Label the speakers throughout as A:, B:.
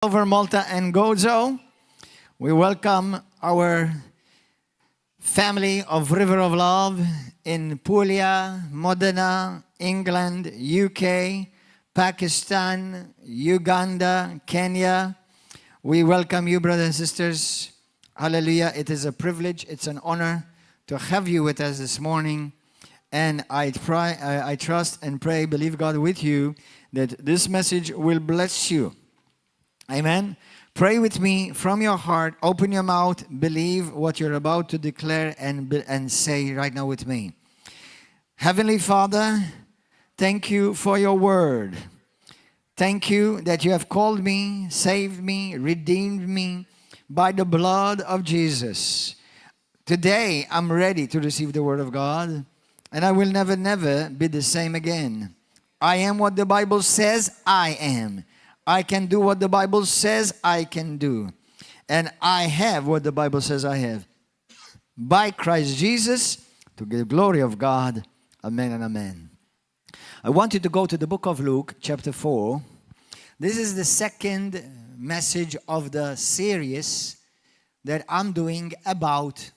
A: Over Malta and Gozo, we welcome our family of River of Love in Puglia, Modena, England, UK, Pakistan, Uganda, Kenya. We welcome you, brothers and sisters. Hallelujah. It is a privilege, it's an honor to have you with us this morning. And I trust and pray, believe God with you, that this message will bless you. Amen. Pray with me from your heart. Open your mouth. Believe what you're about to declare and say right now with me. Heavenly Father, thank you for your word. Thank you that you have called me, saved me, redeemed me by the blood of Jesus. Today, I'm ready to receive the word of God, and I will never be the same again. I am what the Bible says I am. I can do what the Bible says I can do. And I have what the Bible says I have. By Christ Jesus, to the glory of God. Amen and amen. I want you to go to the book of Luke, chapter 4. This is the second message of the series that I'm doing about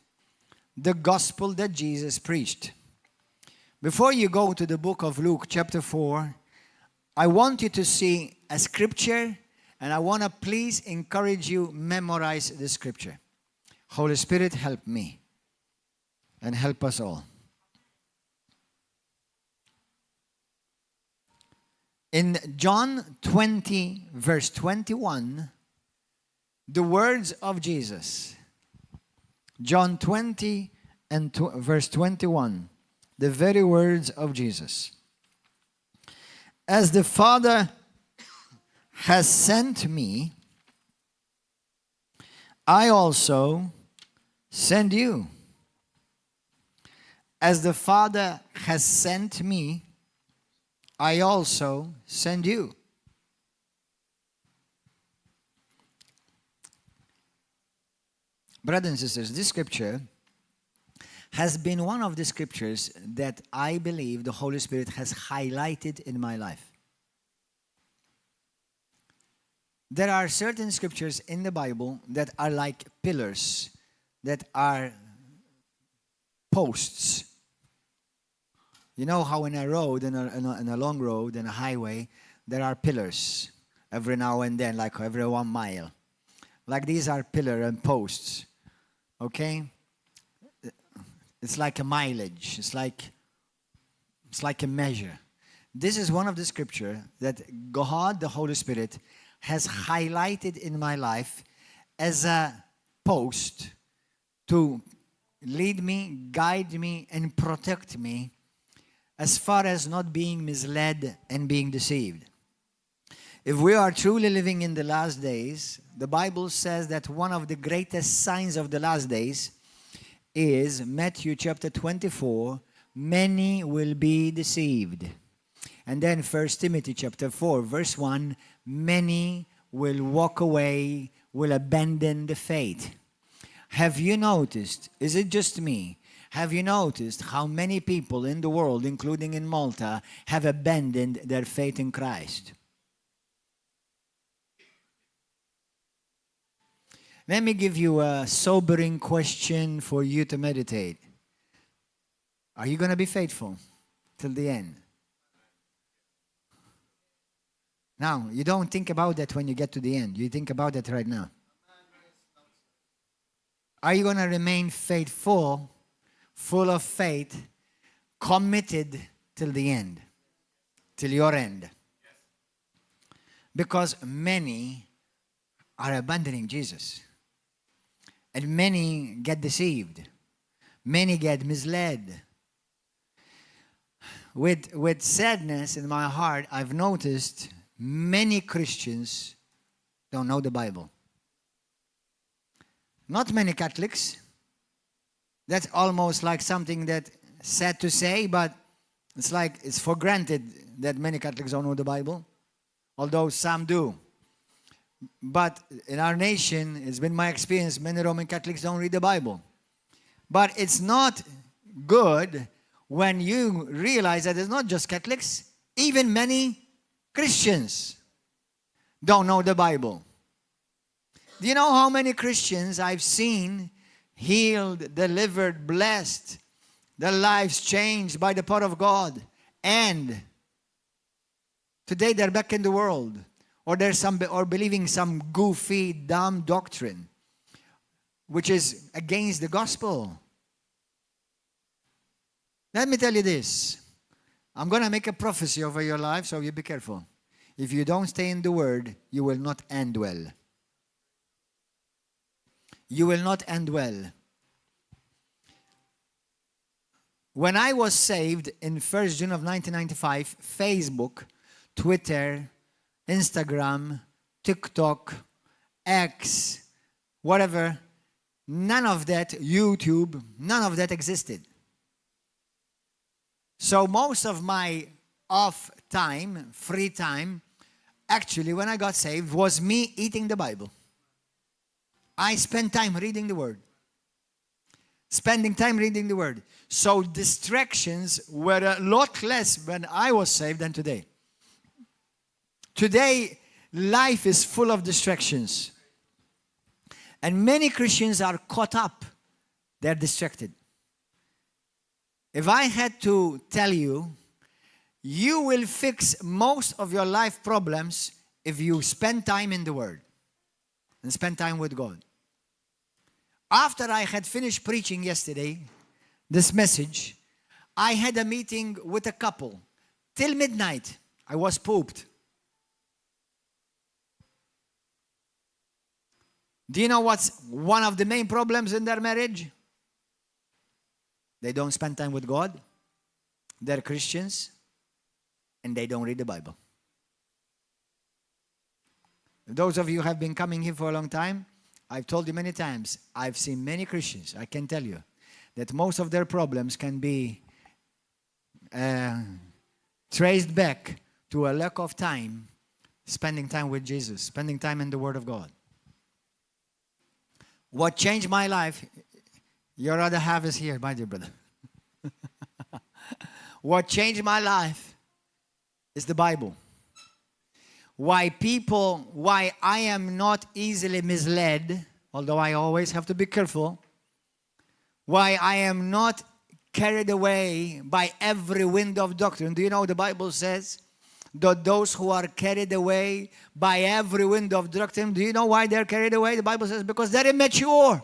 A: the gospel that Jesus preached. Before you go to the book of Luke, chapter 4, I want you to see a scripture, and I want to please encourage you, memorize the scripture. Holy Spirit, help me and help us all. In John 20, verse 21, the words of Jesus. John 20 and verse 21, the very words of Jesus. As the Father has sent me, I also send you. As the Father has sent me, I also send you. Brothers and sisters, this scripture has been one of the scriptures that I believe the Holy Spirit has highlighted in my life. There are certain scriptures in the Bible that are like pillars, that are posts. You know how in a road, in a long road, in a highway, there are pillars every now and then, like every 1 mile. Like these are pillars and posts. Okay? It's like a mileage. It's like a measure. This is one of the scripture that God, the Holy Spirit, has highlighted in my life as a post to lead me, guide me, and protect me as far as not being misled and being deceived. If we are truly living in the last days, the Bible says that one of the greatest signs of the last days is Matthew chapter 24, many will be deceived. And then 1 Timothy chapter 4, verse 1, many will walk away, will abandon the faith. Have you noticed, is it just me, have you noticed how many people in the world, including in Malta, have abandoned their faith in Christ? Let me give you a sobering question for you to meditate. Are you going to be faithful till the end? Now, you don't think about that when you get to the end. You think about that right now. Are you going to remain faithful, full of faith, committed till the end, till your end? Because many are abandoning Jesus. And many get deceived. Many get misled. With sadness in my heart, I've noticed many Christians don't know the Bible. Not many Catholics. That's almost like something that's sad to say, but it's like it's for granted that many Catholics don't know the Bible, although some do. But in our nation, it's been my experience, many Roman Catholics don't read the Bible. But it's not good when you realize that it's not just Catholics, even many Christians don't know the Bible. Do you know how many Christians I've seen healed, delivered, blessed, their lives changed by the power of God, and today they're back in the world, or believing some goofy, dumb doctrine, which is against the gospel. Let me tell you this. I'm going to make a prophecy over your life, so you be careful. If you don't stay in the Word, you will not end well. You will not end well. When I was saved in 1st June of 1995, Facebook, Twitter, Instagram, TikTok, X, whatever, none of that, YouTube, none of that existed. So most of my off time, free time, actually when I got saved, was me eating the Bible. I spent time reading the Word. Spending time reading the Word. So distractions were a lot less when I was saved than today. Today, life is full of distractions. And many Christians are caught up. They're distracted. If I had to tell you, you will fix most of your life problems if you spend time in the Word and spend time with God. After I had finished preaching yesterday, this message, I had a meeting with a couple. Till midnight, I was pooped. Do you know what's one of the main problems in their marriage? They don't spend time with God. They're Christians. And they don't read the Bible. Those of you who have been coming here for a long time, I've told you many times, I've seen many Christians, I can tell you, that most of their problems can be traced back to a lack of time, spending time with Jesus, spending time in the Word of God. What changed my life, your other half is here, my dear brother. What changed my life is the Bible. Why I am not easily misled, although I always have to be careful. Why I am not carried away by every wind of doctrine. Do you know the Bible says that those who are carried away by every wind of doctrine, do you know why they're carried away? The Bible says because they're immature.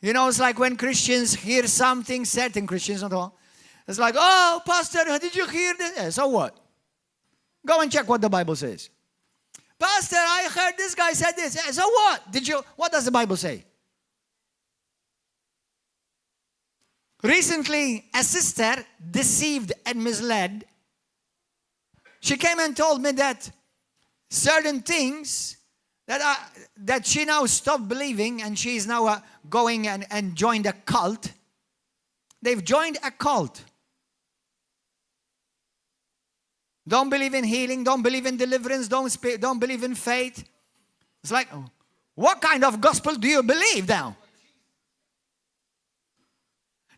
A: You know, it's like when Christians hear something, certain Christians, not all. It's like, oh, Pastor, did you hear this? Yeah, so what? Go and check what the Bible says. Pastor, I heard this guy said this. Yeah, so what? What does the Bible say? Recently, a sister deceived and misled. She came and told me that certain things that she now stopped believing, and she is now going and joined a cult. They've joined a cult. Don't believe in healing, don't believe in deliverance, don't believe in faith. It's like, what kind of gospel do you believe now?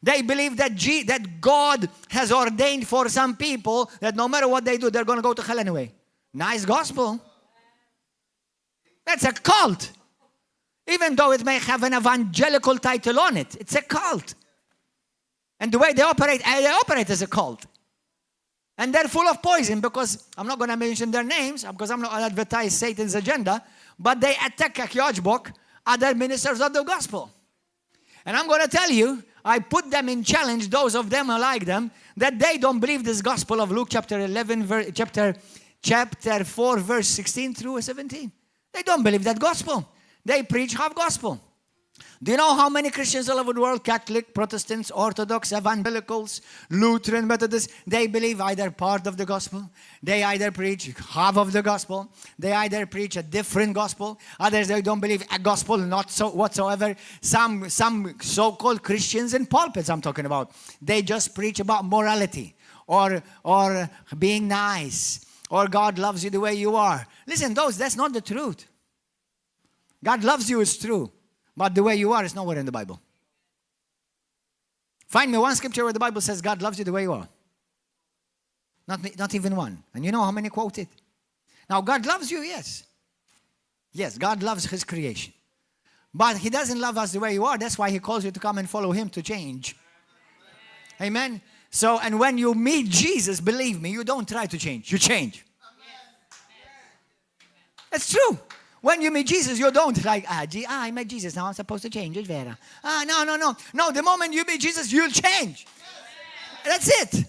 A: They believe that God has ordained for some people that no matter what they do, they're going to go to hell anyway. Nice gospel. That's a cult. Even though it may have an evangelical title on it, it's a cult. And the way they operate as a cult. And they're full of poison because I'm not going to mention their names because I'm not going to advertise Satan's agenda, but they attack other ministers of the gospel. And I'm going to tell you, I put them in challenge, those of them who like them, that they don't believe this gospel of Luke chapter 4, verse 16 through 17. They don't believe that gospel. They preach half gospel. Do you know how many Christians all over the world, Catholic, Protestants, Orthodox, Evangelicals, Lutheran, Methodists, they believe either part of the gospel, they either preach half of the gospel, they either preach a different gospel, others they don't believe a gospel, not so whatsoever. Some so-called Christians in pulpits I'm talking about, they just preach about morality or being nice or God loves you the way you are. Listen, that's not the truth. God loves you is true. But the way you are is nowhere in the Bible. Find me one scripture where the Bible says God loves you the way you are. Not even one. And you know how many quote it? Now, God loves you, yes. Yes, God loves His creation. But he doesn't love us the way you are. That's why he calls you to come and follow him to change. Amen. So, and when you meet Jesus, believe me, you don't try to change. You change. It's true. When you meet Jesus, you don't like, I met Jesus, now I'm supposed to change. It's vera. No. No, the moment you meet Jesus, you'll change. That's it.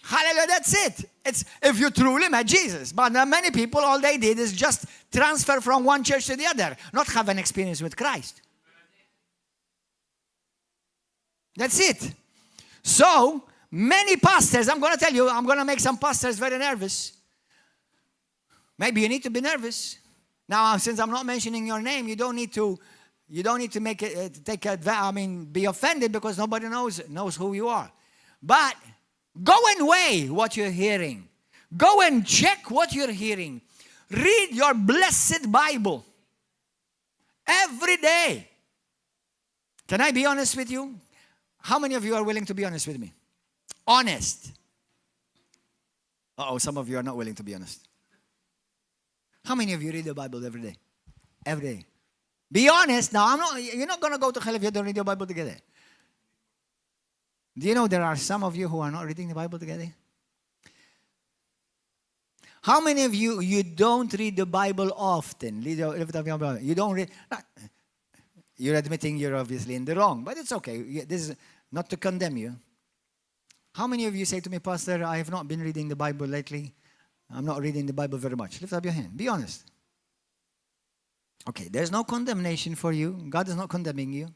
A: Hallelujah, that's it. It's if you truly met Jesus. But many people, all they did is just transfer from one church to the other, not have an experience with Christ. That's it. So, many pastors, I'm going to tell you, I'm going to make some pastors very nervous. Maybe you need to be nervous. Now, since I'm not mentioning your name, you don't need to make it, be offended because nobody knows who you are. But go and weigh what you're hearing. Go and check what you're hearing. Read your blessed Bible every day. Can I be honest with you? How many of you are willing to be honest with me? Honest. Some of you are not willing to be honest. How many of you read the Bible every day? Every day. Be honest. Now, you're not going to go to hell if you don't read your Bible together. Do you know there are some of you who are not reading the Bible together? How many of you don't read the Bible often? You don't read. You're admitting you're obviously in the wrong, but it's okay. This is not to condemn you. How many of you say to me, Pastor, I have not been reading the Bible lately. I'm not reading the Bible very much. Lift up your hand. Be honest. Okay, there's no condemnation for you. God is not condemning you.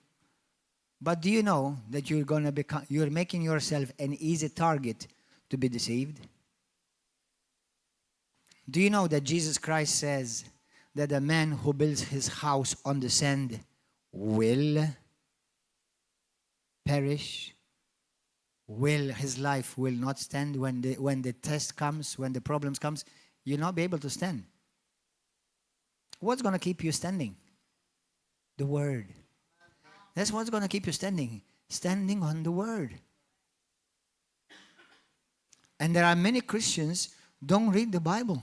A: But do you know that you're making yourself an easy target to be deceived? Do you know that Jesus Christ says that a man who builds his house on the sand will perish? His life will not stand when the test comes, when the problems comes, you'll not be able to stand. What's going to keep you standing? The Word. That's what's going to keep you standing. Standing on the Word. And there are many Christians don't read the Bible.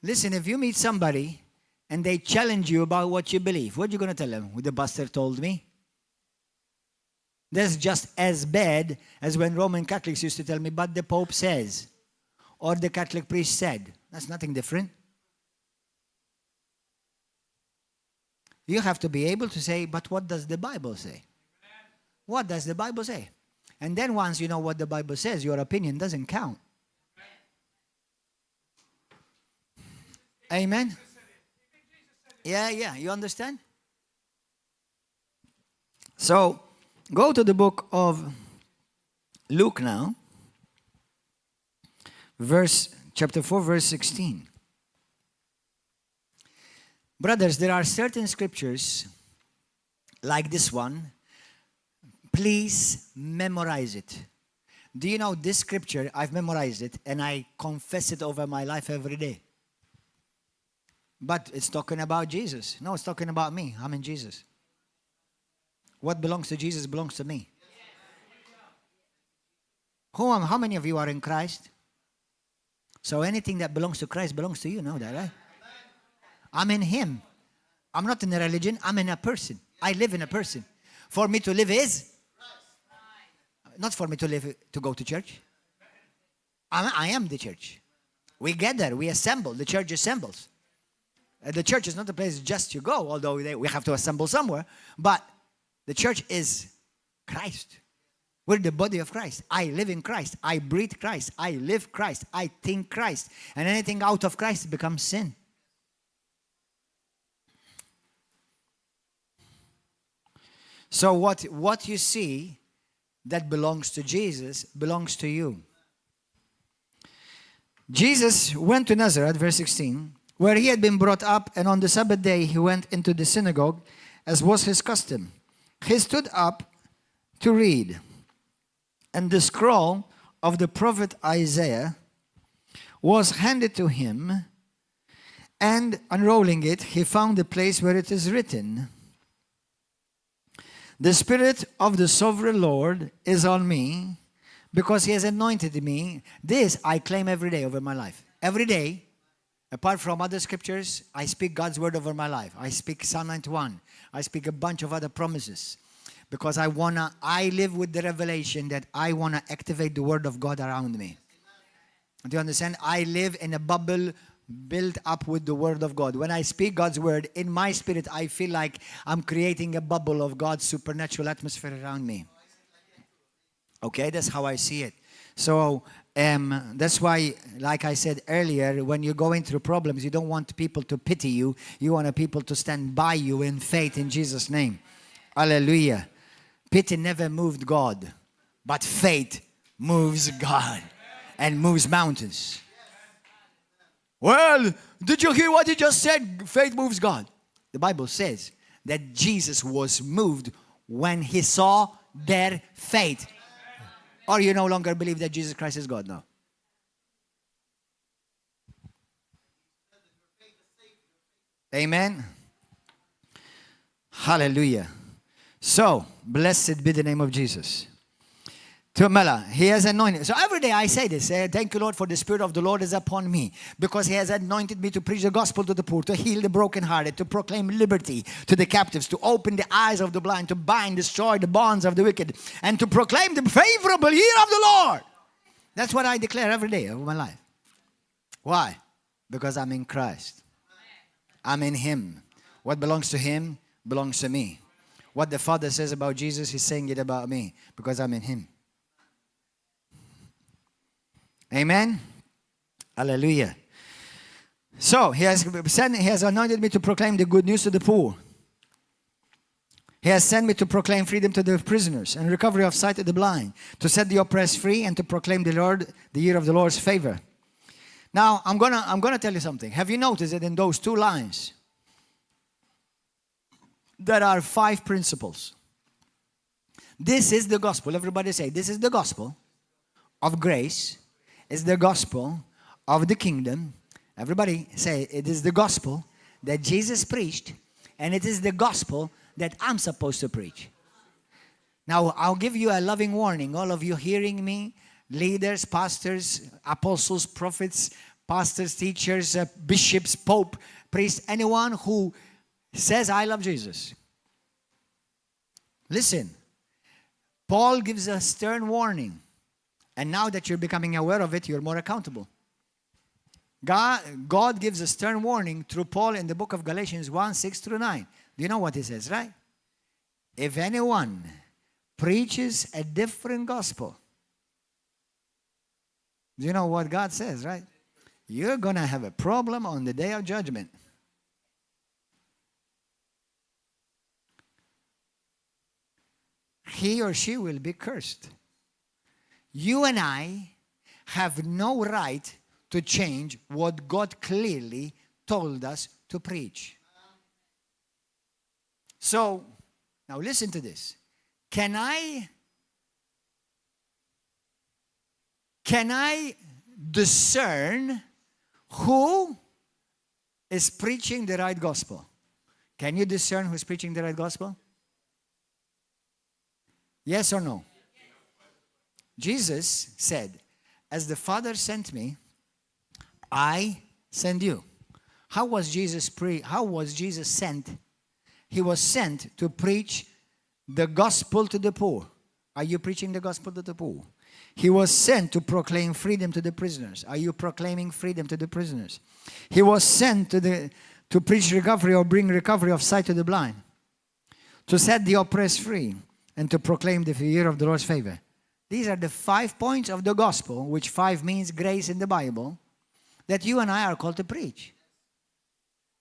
A: Listen, if you meet somebody and they challenge you about what you believe, what are you going to tell them? The pastor told me. That's just as bad as when Roman Catholics used to tell me, but the Pope says, or the Catholic priest said. That's nothing different. You have to be able to say, but what does the Bible say? What does the Bible say? And then once you know what the Bible says, your opinion doesn't count. Amen? Yeah, you understand? So, go to the book of Luke now, chapter 4, verse 16. Brothers, there are certain scriptures, like this one, please memorize it. Do you know this scripture, I've memorized it, and I confess it over my life every day. But it's talking about Jesus. No, it's talking about me. I'm in Jesus. What belongs to Jesus belongs to me. How many of you are in Christ? So anything that belongs to Christ belongs to you. Know that, right? I'm in Him. I'm not in a religion. I'm in a person. I live in a person. For me to live is not for me to live to go to church. I am the church. We gather. We assemble. The church assembles. The church is not a place just you go, although we have to assemble somewhere. But the church is Christ. We're the body of Christ. I live in Christ. I breathe Christ. I live Christ. I think Christ. And anything out of Christ becomes sin. So what you see that belongs to Jesus belongs to you. Jesus went to Nazareth, verse 16, where he had been brought up, and on the Sabbath day he went into the synagogue, as was his custom. He stood up to read, and the scroll of the prophet Isaiah was handed to him, and unrolling it, he found the place where it is written, "The Spirit of the Sovereign Lord is on me, because He has anointed me." This I claim every day over my life. Every day, Apart from other scriptures, I speak God's word over my life. I speak Psalm 91. I speak a bunch of other promises. Because I live with the revelation that I want to activate the word of God around me. Do you understand? I live in a bubble built up with the word of God. When I speak God's word, in my spirit, I feel like I'm creating a bubble of God's supernatural atmosphere around me. Okay, that's how I see it. So that's why, like I said earlier, when you're going through problems, you don't want people to pity you. You want people to stand by you in faith in Jesus' name. Hallelujah. Pity never moved God, but faith moves God and moves mountains. Well, did you hear what he just said? Faith moves God. The Bible says that Jesus was moved when he saw their faith. Or you no longer believe that Jesus Christ is God now? Amen. Hallelujah. So, blessed be the name of Jesus. To Mela, he has anointed. So every day I say this, thank you, Lord, for the Spirit of the Lord is upon me, because he has anointed me to preach the gospel to the poor, to heal the brokenhearted, to proclaim liberty to the captives, to open the eyes of the blind, to bind, destroy the bonds of the wicked, and to proclaim the favorable year of the Lord. That's what I declare every day of my life. Why? Because I'm in Christ. I'm in him. What belongs to him belongs to me. What the Father says about Jesus, he's saying it about me, because I'm in him. Amen. Hallelujah. So he has anointed me to proclaim the good news to the poor. He has sent me to proclaim freedom to the prisoners and recovery of sight to the blind, to set the oppressed free, and to proclaim the year of the Lord's favor. Now I'm gonna tell you something. Have you noticed that in those two lines there are 5 principles? This is the gospel. Everybody say, this is the gospel of grace. It's the gospel of the kingdom. Everybody say, it is the gospel that Jesus preached, and it is the gospel that I'm supposed to preach. Now, I'll give you a loving warning. All of you hearing me, leaders, pastors, apostles, prophets, pastors, teachers, bishops, pope, priests, anyone who says, I love Jesus. Listen, Paul gives a stern warning. And now that you're becoming aware of it, you're more accountable. God gives a stern warning through Paul in the book of Galatians 1, 6 through 9. Do you know what he says, right? If anyone preaches a different gospel, do you know what God says, right? You're going to have a problem on the day of judgment. He or she will be cursed. You and I have no right to change what God clearly told us to preach. So, now listen to this. Can I discern who is preaching the right gospel? Can you discern who's preaching the right gospel? Yes or no? Jesus said, as the Father sent me, I send you. How was Jesus sent? He was sent to preach the gospel to the poor. Are you preaching the gospel to the poor? He was sent to proclaim freedom to the prisoners. Are you proclaiming freedom to the prisoners? He was sent to preach recovery or bring recovery of sight to the blind, to set the oppressed free, and to proclaim the year of the Lord's favor. These are the 5 points of the gospel, which 5 means grace in the Bible, that you and I are called to preach.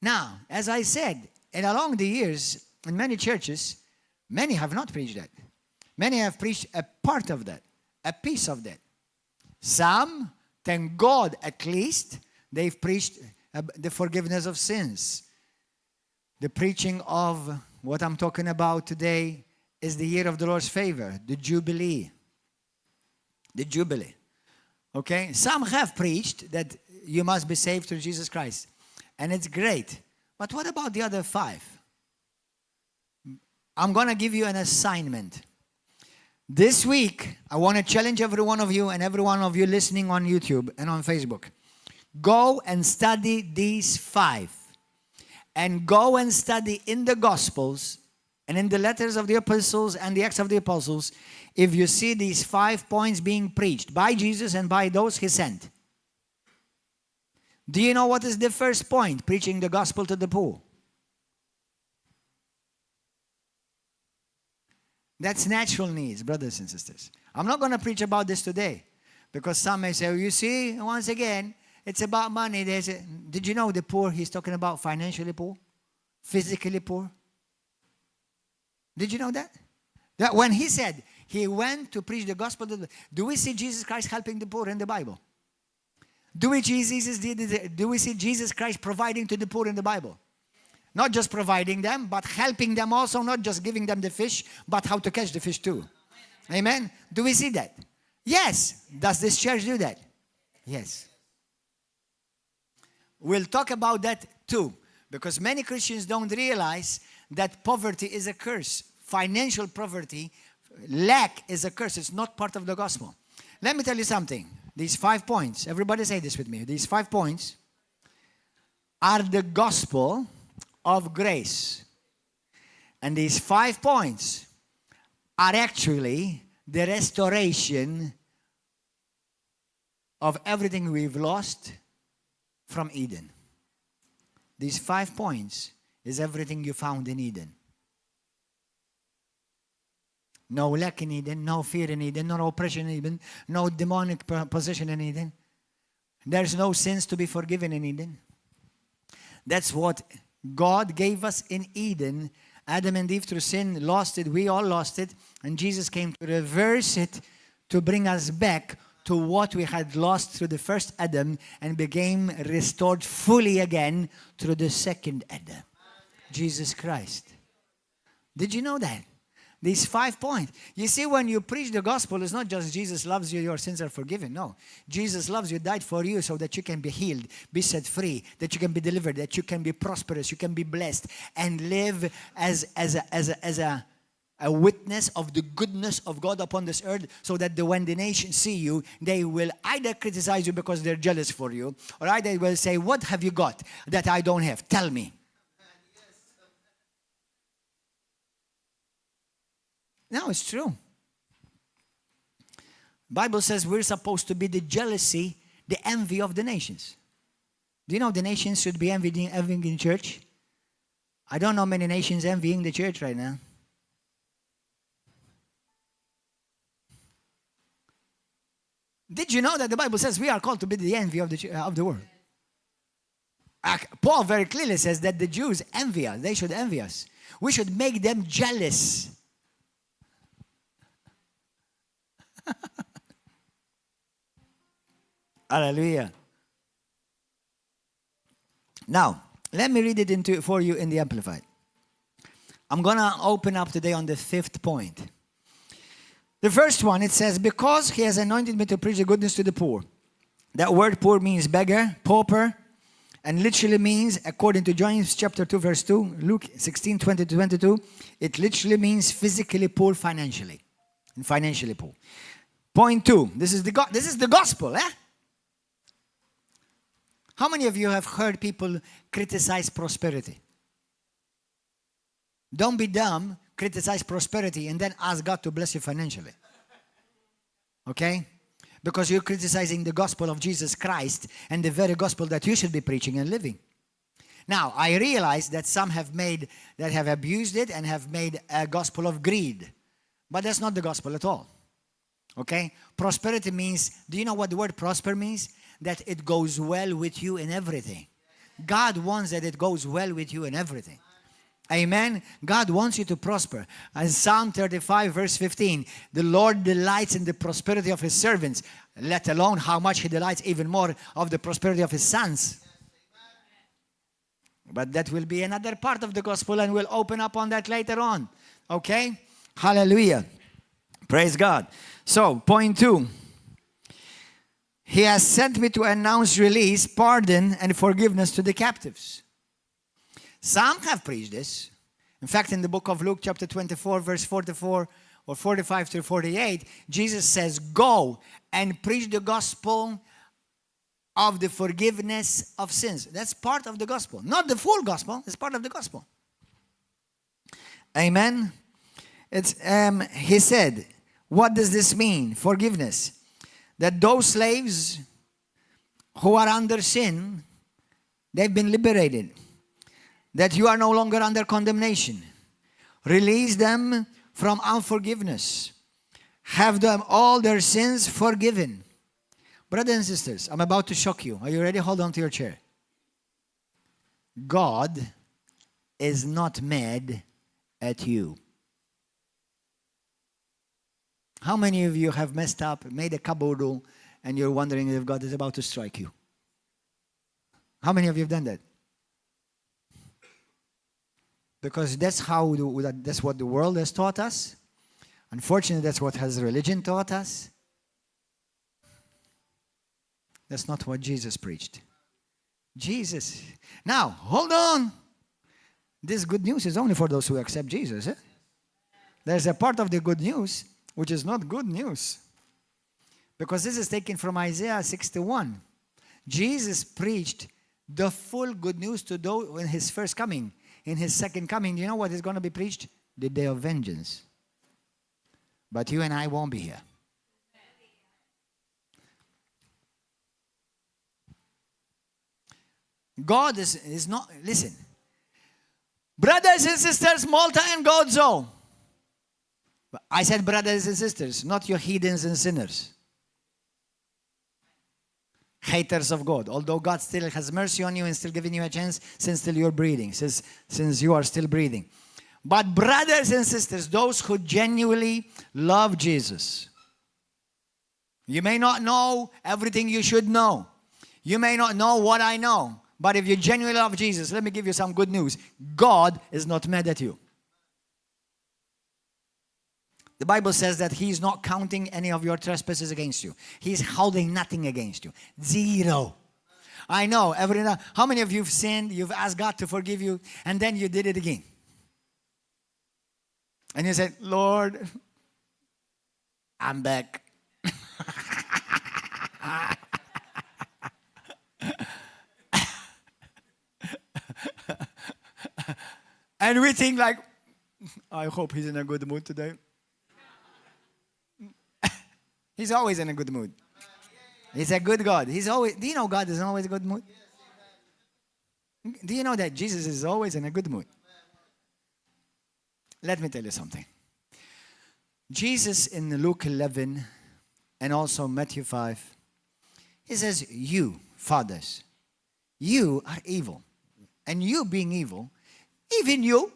A: Now, as I said, and along the years, in many churches, many have not preached that. Many have preached a part of that, a piece of that. Some, thank God at least, they've preached the forgiveness of sins. The preaching of what I'm talking about today is the year of the Lord's favor, the Jubilee. The Jubilee. Okay? Some have preached that you must be saved through Jesus Christ. And it's great. But what about the other 5? I'm going to give you an assignment. This week, I want to challenge every one of you and every one of you listening on YouTube and on Facebook Go and study these 5. And go and study in the Gospels and in the letters of the Apostles and the Acts of the Apostles, if you see these 5 points being preached by Jesus and by those he sent. Do you know what is the first point? Preaching the gospel to the poor. That's natural needs, brothers and sisters. I'm not going to preach about this today because some may say, oh, you see, once again, it's about money. Did you know the poor, he's talking about financially poor, physically poor? Did you know that? That when he said he went to preach the gospel, do we see Jesus Christ helping the poor in the Bible? Do we see Jesus Christ providing to the poor in the Bible? Not just providing them, but helping them also, not just giving them the fish, but how to catch the fish too. Amen? Do we see that? Yes. Does this church do that? Yes. We'll talk about that too, because many Christians don't realize that poverty is a curse. Financial poverty, lack is a curse. It's not part of the gospel. Let me tell you something. These 5 points, everybody say this with me. These 5 points are the gospel of grace. And these 5 points are actually the restoration of everything we've lost from Eden. These 5 points is everything you found in Eden. No lack in Eden, no fear in Eden, no oppression in Eden, no demonic possession in Eden. There's no sins to be forgiven in Eden. That's what God gave us in Eden. Adam and Eve through sin lost it. We all lost it. And Jesus came to reverse it, to bring us back to what we had lost through the first Adam and became restored fully again through the second Adam, Jesus Christ. Did you know that? These 5 points. You see, when you preach the gospel, it's not just Jesus loves you, your sins are forgiven. No. Jesus loves you, died for you so that you can be healed, be set free, that you can be delivered, that you can be prosperous, you can be blessed, and live as a witness of the goodness of God upon this earth, so that when the nations see you, they will either criticize you because they're jealous for you, or either they will say, what have you got that I don't have? Tell me. No, it's true. Bible says we're supposed to be the jealousy, the envy of the nations. Do you know the nations should be envying the church? I don't know many nations envying the church right now. Did you know that the Bible says we are called to be the envy of the world? Paul very clearly says that the Jews envy us. They should envy us. We should make them jealous. Hallelujah. Now, let me read it for you in the Amplified. I'm going to open up today on the 5th point. The first one, it says, because he has anointed me to preach the goodness to the poor. That word poor means beggar, pauper, and literally means, according to James chapter 2, verse 2, Luke 16, 20-22, it literally means physically poor financially. And financially poor. Point 2, this is the gospel, eh? How many of you have heard people criticize prosperity? Don't be dumb, criticize prosperity, and then ask God to bless you financially. Okay? Because you're criticizing the gospel of Jesus Christ and the very gospel that you should be preaching and living. Now, I realize that some have abused it and have made a gospel of greed. But that's not the gospel at all. Okay? Prosperity means, do you know what the word prosper means? That it goes well with you in everything. God wants that it goes well with you in everything. Amen? God wants you to prosper. And Psalm 35 verse 15, the Lord delights in the prosperity of his servants, let alone how much he delights even more of the prosperity of his sons. But that will be another part of the gospel, and we'll open up on that later on. Okay? Hallelujah. Praise God. So, point 2. He has sent me to announce release, pardon, and forgiveness to the captives. Some have preached this. In fact, in the book of Luke, chapter 24, verse 44 or 45 to 48, Jesus says, go and preach the gospel of the forgiveness of sins. That's part of the gospel. Not the full gospel, it's part of the gospel. Amen. He said, what does this mean? Forgiveness. That those slaves who are under sin, they've been liberated. That you are no longer under condemnation. Release them from unforgiveness. Have them all their sins forgiven. Brothers and sisters, I'm about to shock you. Are you ready? Hold on to your chair. God is not mad at you. How many of you have messed up, made a kaboodle, and you're wondering if God is about to strike you? How many of you have done that? Because that's what the world has taught us. Unfortunately, that's what has religion taught us. That's not what Jesus preached. Jesus. Now, hold on. This good news is only for those who accept Jesus. Eh? There's a part of the good news which is not good news. Because this is taken from Isaiah 61. Jesus preached the full good news to those in his first coming. In his second coming, you know what is going to be preached? The day of vengeance. But you and I won't be here. God is not, listen. Brothers and sisters, Malta and Gozo. I said brothers and sisters, not your heathens and sinners. Haters of God. Although God still has mercy on you and still giving you a chance since still you're breathing, since you are still breathing. But brothers and sisters, those who genuinely love Jesus. You may not know everything you should know. You may not know what I know. But if you genuinely love Jesus, let me give you some good news. God is not mad at you. The Bible says that he's not counting any of your trespasses against you. He's holding nothing against you. Zero. I know. How many of you have sinned? You've asked God to forgive you, and then you did it again. And you said, Lord, I'm back. And we think like, I hope he's in a good mood today. He's always in a good mood. He's a good God. Do you know God is always in a good mood? Do you know that Jesus is always in a good mood? Let me tell you something. Jesus in Luke 11 and also Matthew 5, he says, you, fathers, you are evil. And you being evil, even you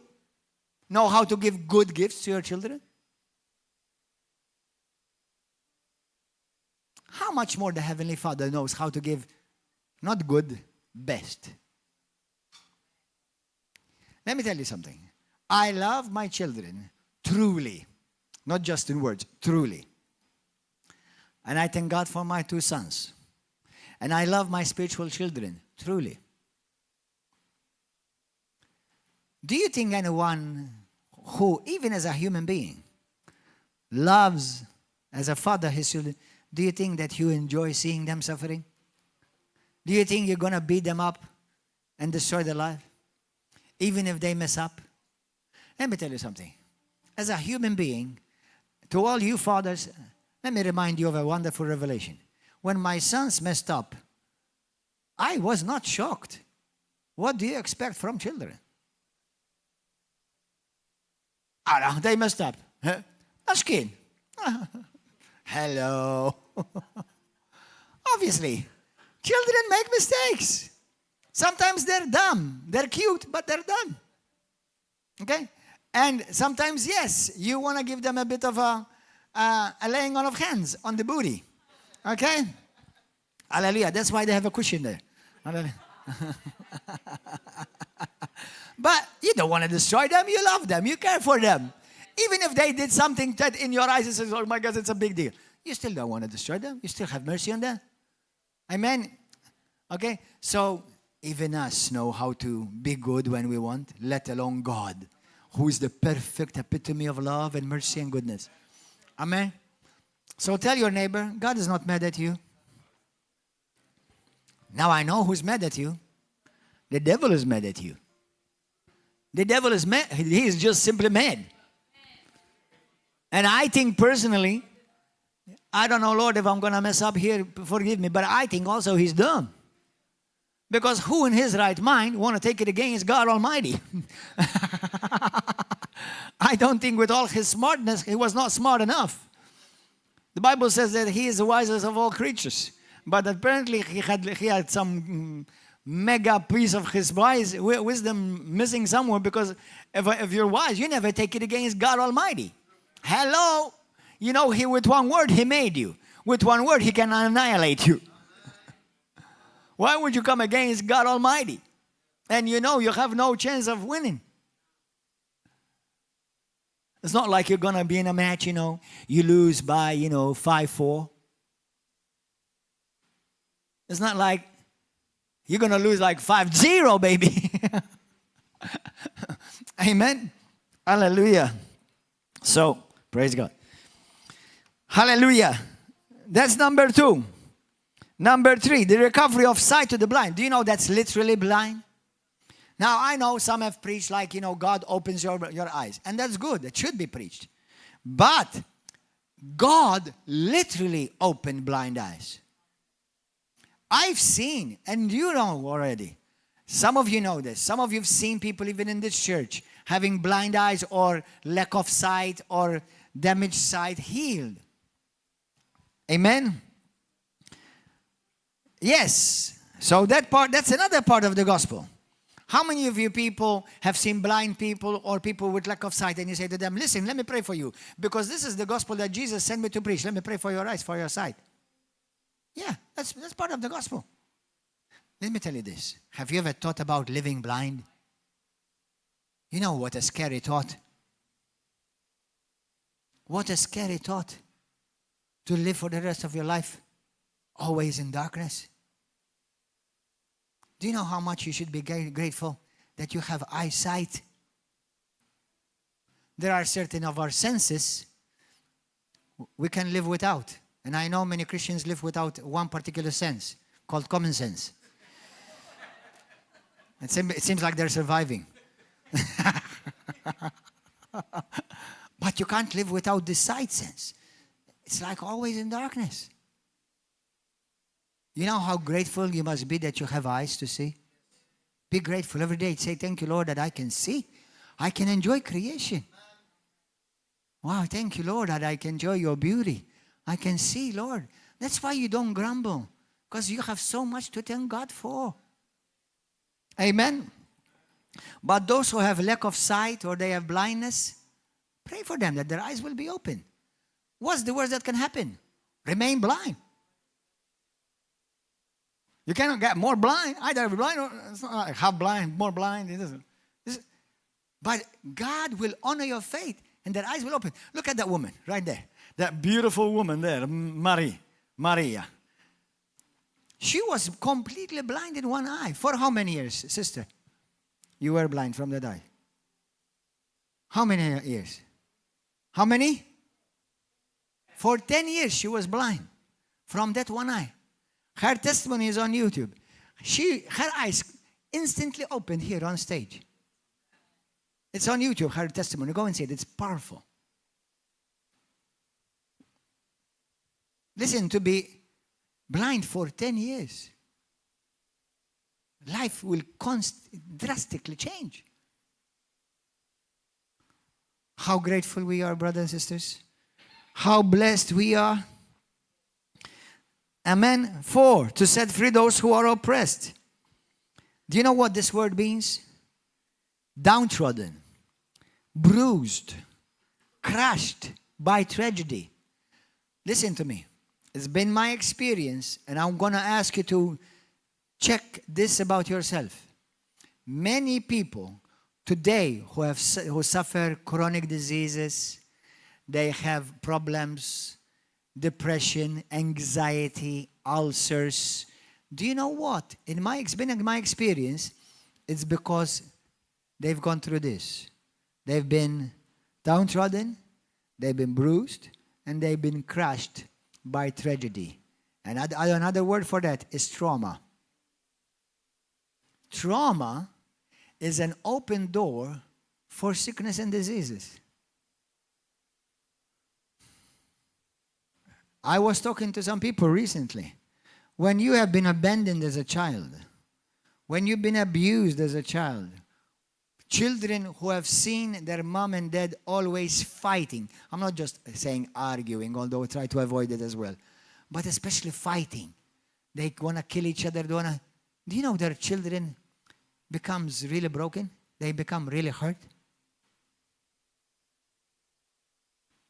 A: know how to give good gifts to your children? How much more the Heavenly Father knows how to give, not good, best. Let me tell you something. I love my children truly, not just in words, truly. And I thank God for my 2 sons. And I love my spiritual children truly. Do you think anyone who, even as a human being, loves as a father his children, do you think that you enjoy seeing them suffering? Do you think you're going to beat them up and destroy their life? Even if they mess up? Let me tell you something. As a human being, to all you fathers, let me remind you of a wonderful revelation. When my sons messed up, I was not shocked. What do you expect from children? They messed up. Ashkin. Hello. Obviously, children make mistakes. Sometimes they're dumb. They're cute, but they're dumb. Okay? And sometimes, yes, you want to give them a bit of a laying on of hands on the booty. Okay? Hallelujah. That's why they have a cushion there. But you don't want to destroy them. You love them. You care for them. Even if they did something that in your eyes, it says, oh my God, it's a big deal. You still don't want to destroy them. You still have mercy on them. Amen? Okay? So, even us know how to be good when we want, let alone God, who is the perfect epitome of love and mercy and goodness. Amen? So tell your neighbor, God is not mad at you. Now I know who's mad at you. The devil is mad at you. The devil is mad. He is just simply mad. And I think personally, I don't know, Lord, if I'm going to mess up here, forgive me, but I think also he's dumb. Because who in his right mind want to take it against God Almighty? I don't think with all his smartness, he was not smart enough. The Bible says that he is the wisest of all creatures. But apparently he had some mega piece of his wisdom missing somewhere, because if you're wise, you never take it against God Almighty. Hello? You know, he with one word, he made you. With one word, he can annihilate you. Why would you come against God Almighty? And you know you have no chance of winning. It's not like you're going to be in a match, you know, you lose by, 5-4. It's not like you're going to lose like 5-0, baby. Amen. Hallelujah. So, praise God. Hallelujah. That's number 2. Number 3, the recovery of sight to the blind. Do you know that's literally blind? Now, I know some have preached like, God opens your eyes. And that's good. It should be preached. But God literally opened blind eyes. I've seen, and you know already, some of you know this. Some of you have seen people even in this church having blind eyes or lack of sight or damaged sight healed. Amen? Yes. So that's another part of the gospel. How many of you people have seen blind people or people with lack of sight, and you say to them, listen, let me pray for you, because this is the gospel that Jesus sent me to preach. Let me pray for your eyes, for your sight. Yeah, that's part of the gospel. Let me tell you this. Have you ever thought about living blind? You know what a scary thought. What a scary thought. To live for the rest of your life always in darkness. Do you know how much you should be grateful that you have eyesight? There are certain of our senses we can live without. And I know many Christians live without one particular sense called common sense. It seems like they're surviving. But you can't live without the sight sense. It's like always in darkness. You know how grateful you must be that you have eyes to see? Be grateful every day. Say, thank you, Lord, that I can see. I can enjoy creation. Wow, thank you, Lord, that I can enjoy your beauty. I can see, Lord. That's why you don't grumble, because you have so much to thank God for. Amen. But those who have lack of sight or they have blindness, pray for them that their eyes will be open. What's the worst that can happen? Remain blind. You cannot get more blind. Either blind or it's not like half blind, more blind. It doesn't. But God will honor your faith and their eyes will open. Look at that woman right there. That beautiful woman there, Maria. She was completely blind in one eye. For how many years, sister? You were blind from that eye. How many years? How many? For 10 years she was blind from that one eye. Her testimony is on YouTube. Her eyes instantly opened here on stage. It's on YouTube, her testimony. Go and see it. It's powerful. Listen, to be blind for 10 years, life will drastically change. How grateful we are, brothers and sisters. How blessed we are. Amen. 4, to set free those who are oppressed. Do you know what this word means? Downtrodden, bruised, crushed by tragedy. Listen to me. It's been my experience, and I'm going to ask you to check this about yourself. Many people today who suffer chronic diseases, they have problems, depression, anxiety, ulcers. Do you know what? In my experience, it's because they've gone through this. They've been downtrodden, they've been bruised, and they've been crushed by tragedy. And another word for that is trauma. trauma is an open door for sickness and diseases. I was talking to some people recently. When you have been abandoned as a child, when you've been abused as a child, children who have seen their mom and dad always fighting, I'm not just saying arguing, although we try to avoid it as well, but especially fighting. They want to kill each other. Do you know their children becomes really broken? They become really hurt.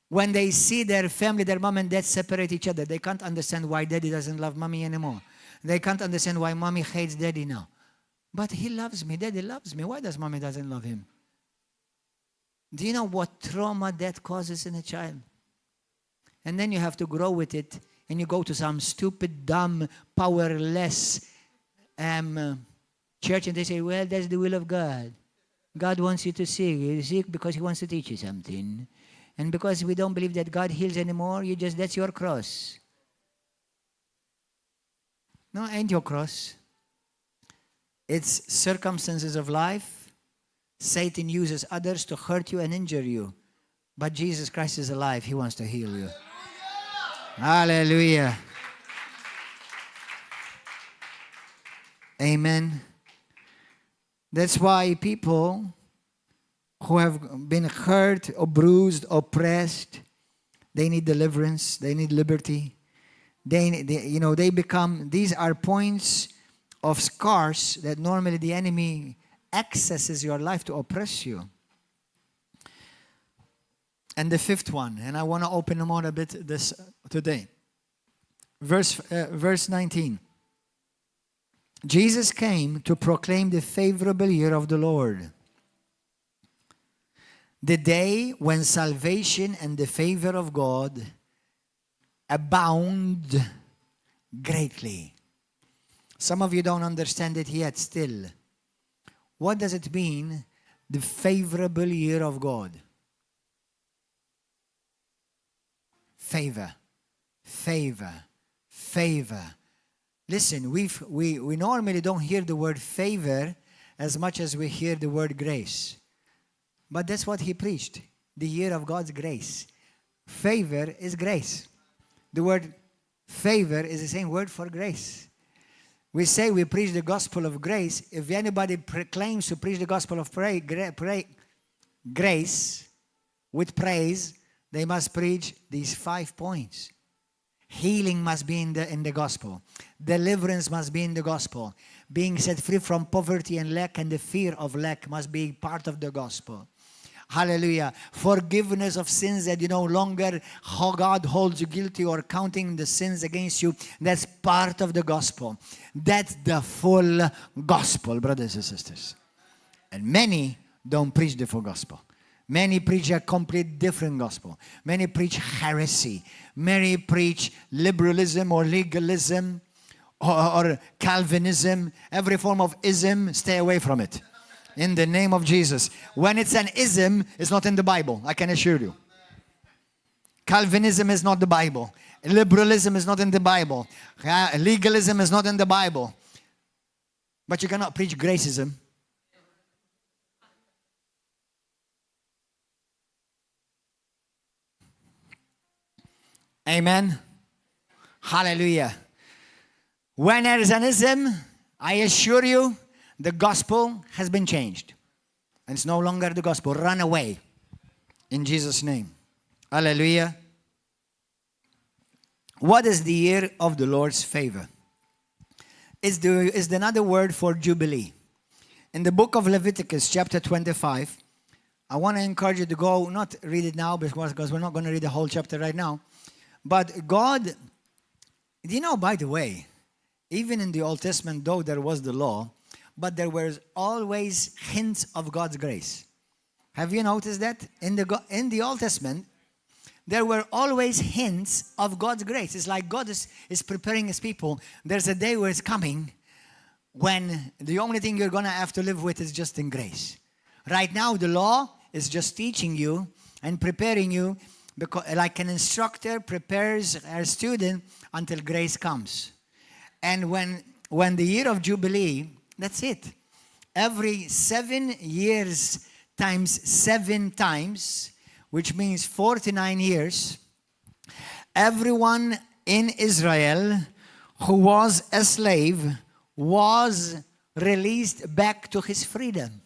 A: When they see their family, their mom and dad separate each other, they can't understand why daddy doesn't love mommy anymore. They can't understand why mommy hates daddy now. But he loves me, daddy loves me. Why does mommy doesn't love him? Do you know what trauma that causes in a child? And then you have to grow with it, and you go to some stupid, dumb, powerless church, and they say, well, that's the will of God. God wants you to seek. You seek because he wants to teach you something. And because we don't believe that God heals anymore, that's your cross. No, ain't your cross. It's circumstances of life. Satan uses others to hurt you and injure you. But Jesus Christ is alive. He wants to heal you. Hallelujah. Amen. That's why people who have been hurt or bruised, oppressed, they need deliverance, they need liberty. They become, these are points of scars that normally the enemy accesses your life to oppress you. And the fifth one, and I want to open them out a bit this today. Verse 19. Jesus came to proclaim the favorable year of the Lord. The day when salvation and the favor of God abound greatly. Some of you don't understand it yet still. What does it mean, the favorable year of God? Favor, favor, favor. Listen, we normally don't hear the word favor as much as we hear the word grace. But that's what he preached, the year of God's grace. Favor is grace. The word favor is the same word for grace. We say we preach the gospel of grace. If anybody claims to preach the gospel of grace with praise, they must preach these 5 points. Healing must be in the gospel. Deliverance must be in the gospel. Being set free from poverty and lack and the fear of lack must be part of the gospel. Hallelujah. Forgiveness of sins that you no longer, God holds you guilty or counting the sins against you. That's part of the gospel. That's the full gospel, brothers and sisters. And many don't preach the full gospel. Many preach a complete different gospel. Many preach heresy. Many preach liberalism or legalism or Calvinism. Every form of ism, stay away from it. In the name of Jesus. When it's an ism, it's not in the Bible, I can assure you. Calvinism is not the Bible. Liberalism is not in the Bible. Legalism is not in the Bible. But you cannot preach gracism. Amen. Hallelujah. When there is an ism, I assure you, the gospel has been changed. And it's no longer the gospel. Run away. In Jesus' name. Hallelujah. What is the year of the Lord's favor? It's another word for Jubilee. In the book of Leviticus, chapter 25, I want to encourage you to go, not read it now because we're not going to read the whole chapter right now. But God, you know, by the way, even in the Old Testament, though there was the law, but there was always hints of God's grace. Have you noticed that? In the Old Testament, there were always hints of God's grace. It's like God is preparing his people. There's a day where it's coming when the only thing you're going to have to live with is just in grace. Right now, the law is just teaching you and preparing you, because, like an instructor prepares a student until grace comes. And when the year of Jubilee, that's it. every 7 years times 7 times, which means 49 years, everyone in Israel who was a slave was released back to his freedom.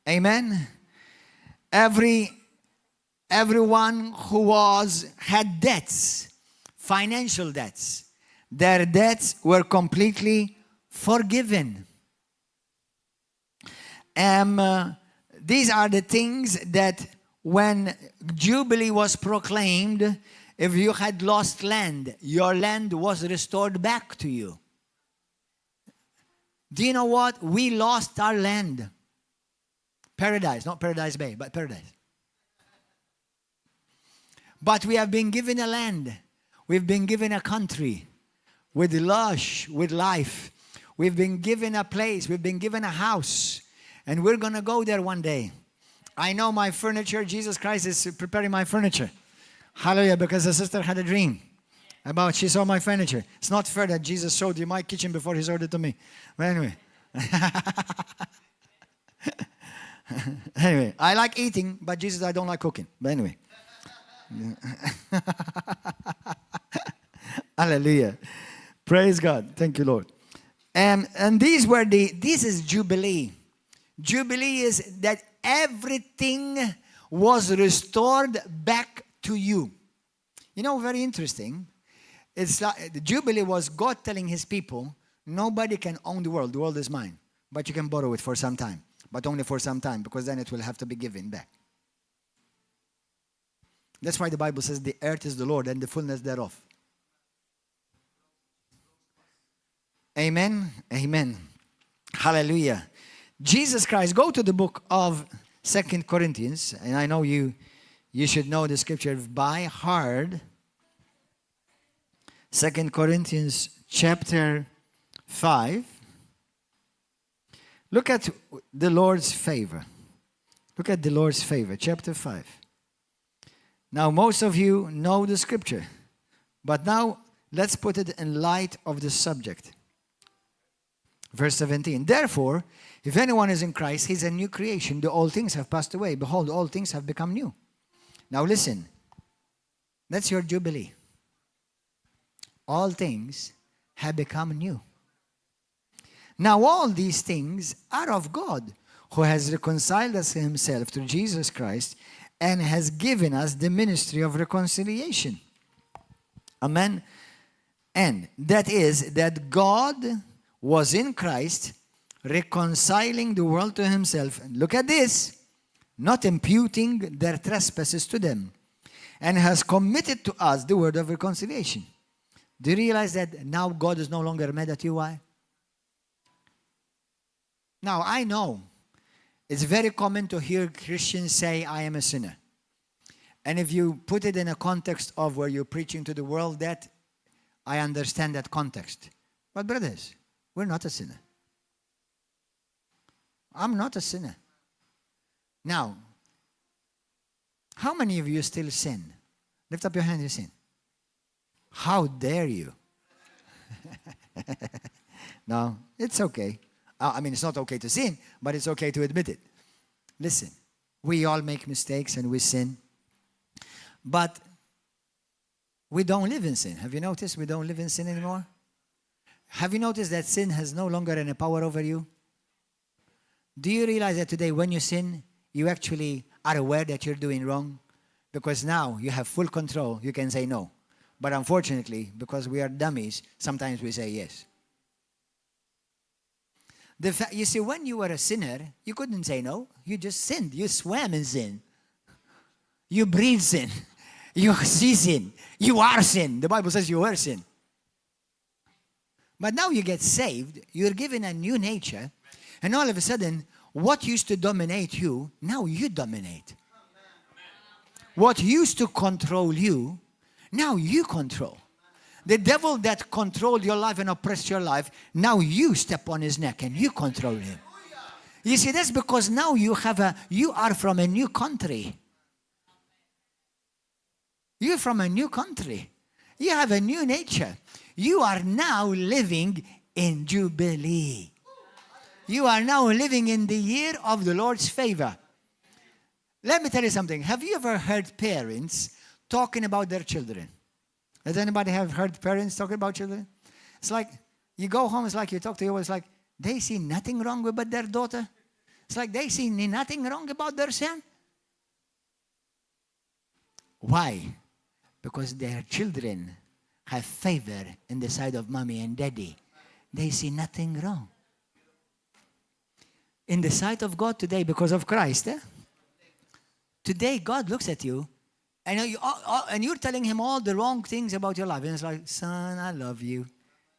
A: Amen. Everyone who had debts, financial debts, their debts were completely forgiven. These are the things that when Jubilee was proclaimed, if you had lost land, your land was restored back to you. Do you know what? We lost our land. Paradise, not Paradise Bay, but paradise. But we have been given a land. We've been given a country with lush, with life. We've been given a place. We've been given a house. And we're going to go there one day. I know my furniture. Jesus Christ is preparing my furniture. Hallelujah, because the sister had a dream about she saw my furniture. It's not fair that Jesus showed you my kitchen before he showed it to me. But anyway. Anyway, I like eating, but Jesus, I don't like cooking. But anyway. Hallelujah. Praise God. Thank you, Lord. And this is Jubilee. Jubilee is that everything was restored back to you. You know, very interesting. It's like, the Jubilee was God telling his people, nobody can own the world. The world is mine. But you can borrow it for some time. But only for some time, because then it will have to be given back. That's why the Bible says the earth is the Lord and the fullness thereof. Amen. Amen. Hallelujah. Jesus Christ, go to the book of 2 Corinthians, and I know you should know the scripture by heart. 2 Corinthians chapter 5. Look at the Lord's favor. Look at the Lord's favor, chapter 5. Now, most of you know the scripture, but now let's put it in light of the subject. Verse 17. Therefore, if anyone is in Christ, he's a new creation. The old things have passed away. Behold, all things have become new. Now listen. That's your Jubilee. All things have become new. Now all these things are of God, who has reconciled us to himself through Jesus Christ and has given us the ministry of reconciliation. Amen. And that is that God was in Christ reconciling the world to himself. Look at this. Not imputing their trespasses to them. And has committed to us the word of reconciliation. Do you realize that now God is no longer mad at you? Why? Now, I know it's very common to hear Christians say, I am a sinner. And if you put it in a context of where you're preaching to the world, that I understand that context. But brothers, we're not a sinner. I'm not a sinner. Now, how many of you still sin? Lift up your hand, you sin. How dare you? No, it's okay. I mean, it's not okay to sin, but it's okay to admit it. Listen, we all make mistakes and we sin. But we don't live in sin. Have you noticed we don't live in sin anymore? Have you noticed that sin has no longer any power over you? Do you realize that today when you sin, you actually are aware that you're doing wrong? Because now you have full control. You can say no. But unfortunately, because we are dummies, sometimes we say yes. You see, when you were a sinner, you couldn't say no. You just sinned. You swam in sin. You breathe sin. You see sin. You are sin. The Bible says you were sin. But now you get saved. You're given a new nature. And all of a sudden, what used to dominate you, now you dominate. What used to control you, now you control. The devil that controlled your life and oppressed your life, now you step on his neck and you control him. You see, that's because now you are from a new country. You're from a new country. You have a new nature. You are now living in Jubilee. You are now living in the year of the Lord's favor. Let me tell you something. Have you ever heard parents talking about their children? Has anybody have heard parents talking about children? It's like you go home, it's like you talk to your, it's like they see nothing wrong with their daughter. It's like they see nothing wrong about their son. Why? Because their children have favor in the sight of mommy and daddy. They see nothing wrong. In the sight of God today, because of Christ, today God looks at you and you're telling him all the wrong things about your life. And it's like, son, I love you.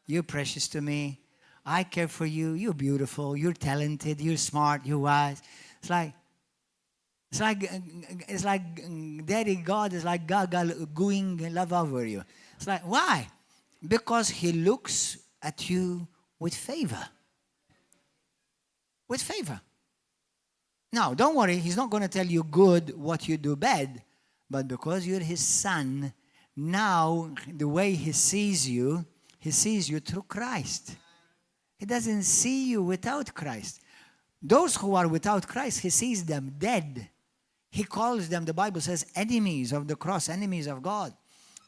A: You're precious to me. I care for you. You're beautiful. You're talented. You're smart. You're wise. It's like Daddy God is like Gaga going love over you. It's like, why? Because he looks at you with favor. With favor. Now, don't worry. He's not going to tell you good what you do bad. But because you're his son, now the way he sees you through Christ. He doesn't see you without Christ. Those who are without Christ, he sees them dead. He calls them, the Bible says, enemies of the cross, enemies of God.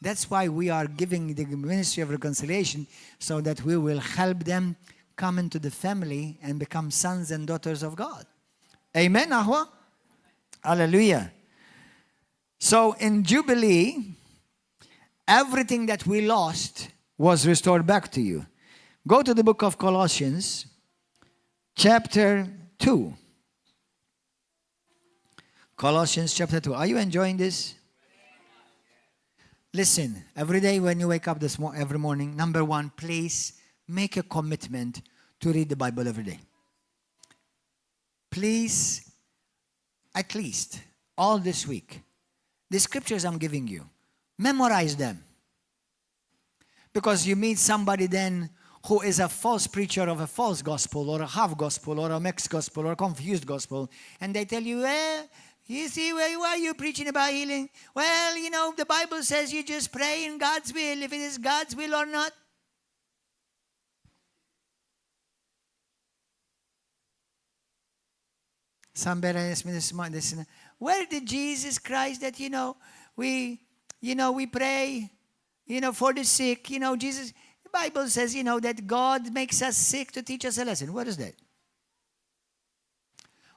A: That's why we are giving the ministry of reconciliation, so that we will help them come into the family and become sons and daughters of God. Amen, Ahwa? Hallelujah. So in Jubilee, everything that we lost was restored back to you. Go to the book of Colossians, chapter 2. Colossians chapter 2. Are you enjoying this? Listen, every day when you wake up every morning, number one, please make a commitment to read the Bible every day. Please, at least all this week, the scriptures I'm giving you, memorize them. Because you meet somebody then who is a false preacher of a false gospel or a half gospel or a mixed gospel or a confused gospel, and they tell you, you see, why are you preaching about healing? Well, you know, the Bible says you just pray in God's will, if it is God's will or not. Somebody asked me this morning, where did Jesus Christ that, we pray, for the sick, Jesus, the Bible says, that God makes us sick to teach us a lesson. What is that?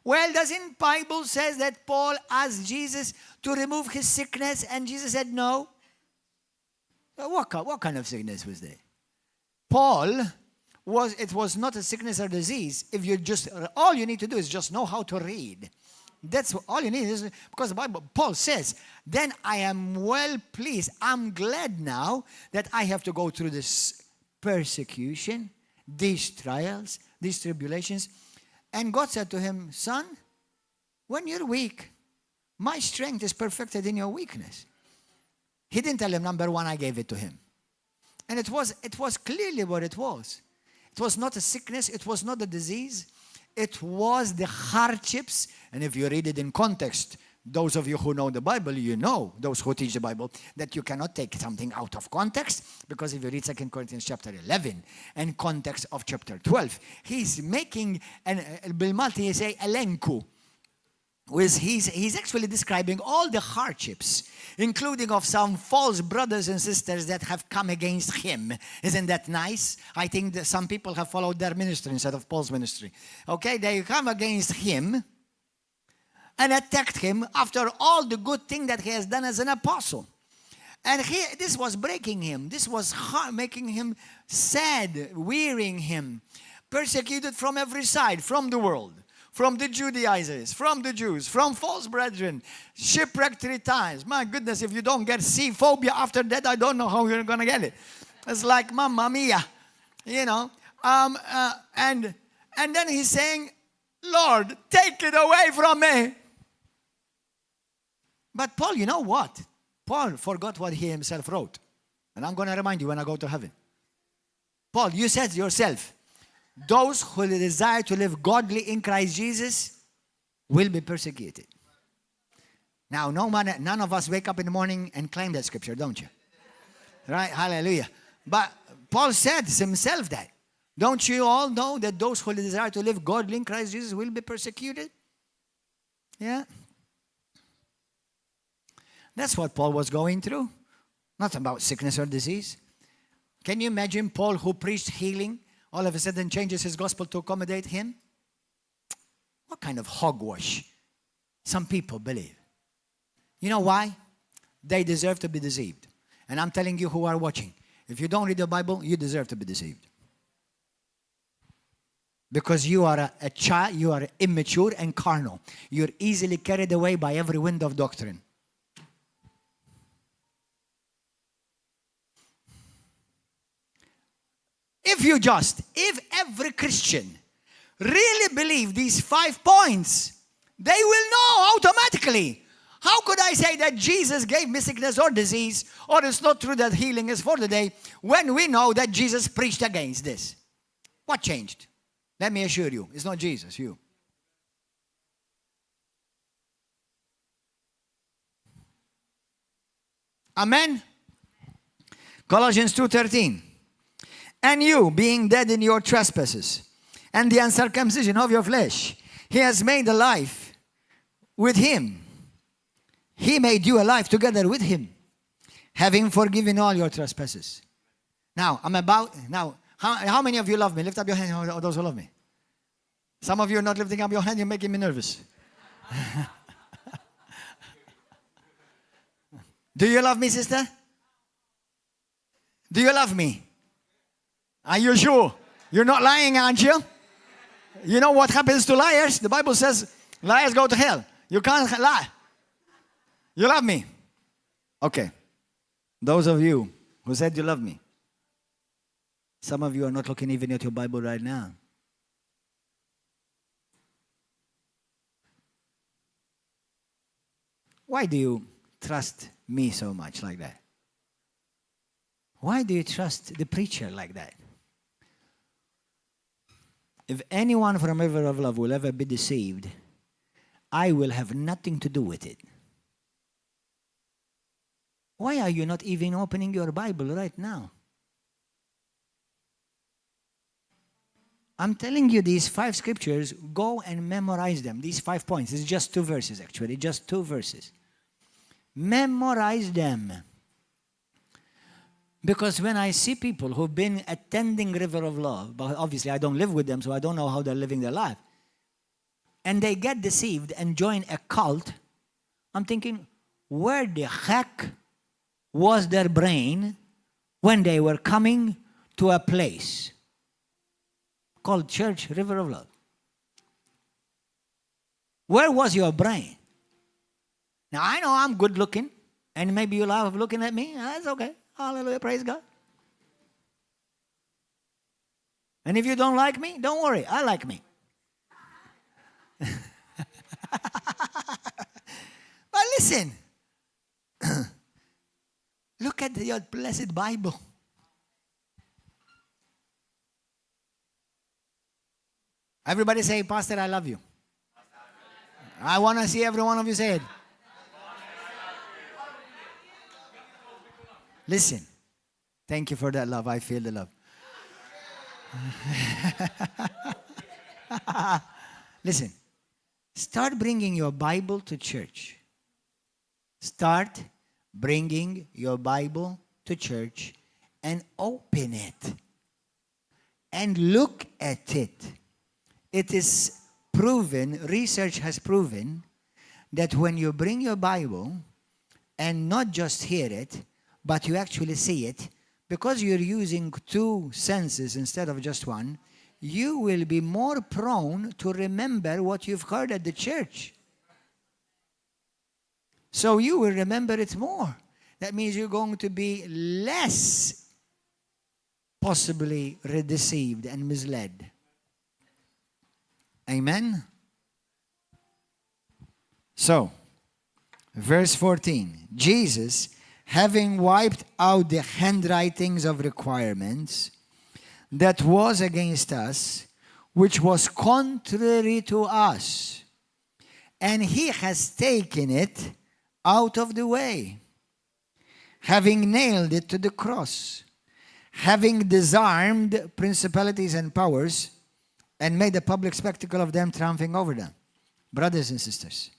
A: Well, doesn't Bible says that Paul asked Jesus to remove his sickness and Jesus said no? What kind of sickness was that? It was not a sickness or disease. If you just, all you need to do is just know how to read. That's all you need, is because the Bible, Paul says, then I am well pleased. I'm glad now that I have to go through this persecution, these trials, these tribulations. And God said to him, son, when you're weak, my strength is perfected in your weakness. He didn't tell him, number one, I gave it to him. And it was clearly what it was. It was not a sickness. It was not a disease. It was the hardships. And if you read it in context, those of you who know the Bible, those who teach the Bible, that you cannot take something out of context, because if you read 2 Corinthians chapter 11 and context of chapter 12, he's making, and bil-Malti he say elenku, he's actually describing all the hardships, including of some false brothers and sisters that have come against him. Isn't that nice? I think that some people have followed their ministry instead of Paul's ministry. Okay, they come against him and attacked him after all the good thing that he has done as an apostle. And this was breaking him. This was making him sad, wearying him, persecuted from every side, from the world, from the Judaizers, from the Jews, from false brethren, shipwrecked 3 times. My goodness, if you don't get sea phobia after that, I don't know how you're going to get it. It's like, Mamma Mia, And then he's saying, Lord, take it away from me. But Paul, you know what? Paul forgot what he himself wrote. And I'm going to remind you when I go to heaven. Paul, you said yourself, those who desire to live godly in Christ Jesus will be persecuted. Now, none of us wake up in the morning and claim that scripture, don't you? Right? Hallelujah. But Paul said himself that. Don't you all know that those who desire to live godly in Christ Jesus will be persecuted? Yeah. That's what Paul was going through. Not about sickness or disease. Can you imagine Paul, who preached healing, all of a sudden changes his gospel to accommodate him? What kind of hogwash some people believe? You know why? They deserve to be deceived. And I'm telling you who are watching, if you don't read the Bible, you deserve to be deceived. Because you are a child, you are immature and carnal. You're easily carried away by every wind of doctrine. If every Christian really believe these 5 points, they will know automatically. How could I say that Jesus gave me sickness or disease, or it's not true that healing is for the day, when we know that Jesus preached against this? What changed? Let me assure you, it's not Jesus, you. Amen? Colossians 2:13. And you, being dead in your trespasses and the uncircumcision of your flesh, he has made alive with him. He made you alive together with him, having forgiven all your trespasses. Now, how many of you love me? Lift up your hand, those who love me. Some of you are not lifting up your hand, you're making me nervous. Do you love me, sister? Do you love me? Are you sure? You're not lying, aren't you? You know what happens to liars? The Bible says liars go to hell. You can't lie. You love me? Okay. Those of you who said you love me, some of you are not looking even at your Bible right now. Why do you trust me so much like that? Why do you trust the preacher like that? If anyone from River of Love will ever be deceived, I will have nothing to do with it. Why are you not even opening your Bible right now? I'm telling you these 5 scriptures, go and memorize them. These 5 points. It's just 2 verses actually, just 2 verses. Memorize them. Because when I see people who've been attending River of Love, but obviously I don't live with them, so I don't know how they're living their life, and they get deceived and join a cult, I'm thinking, where the heck was their brain when they were coming to a place called Church River of Love? Where was your brain? Now, I know I'm good looking, and maybe you love looking at me. That's okay. Hallelujah, praise God. And if you don't like me, don't worry, I like me. But listen, look at your blessed Bible. Everybody say, Pastor, I love you. I want to see every one of you say it. Listen, thank you for that love. I feel the love. Listen, start bringing your Bible to church. Start bringing your Bible to church and open it and look at it. It is proven, research has proven, that when you bring your Bible and not just hear it, but you actually see it, because you're using 2 senses instead of just 1, you will be more prone to remember what you've heard at the church. So you will remember it more. That means you're going to be less possibly deceived and misled. Amen? So, verse 14, Jesus, having wiped out the handwritings of requirements that was against us, which was contrary to us, and he has taken it out of the way, having nailed it to the cross, having disarmed principalities and powers and made a public spectacle of them, triumphing over them. Brothers and sisters,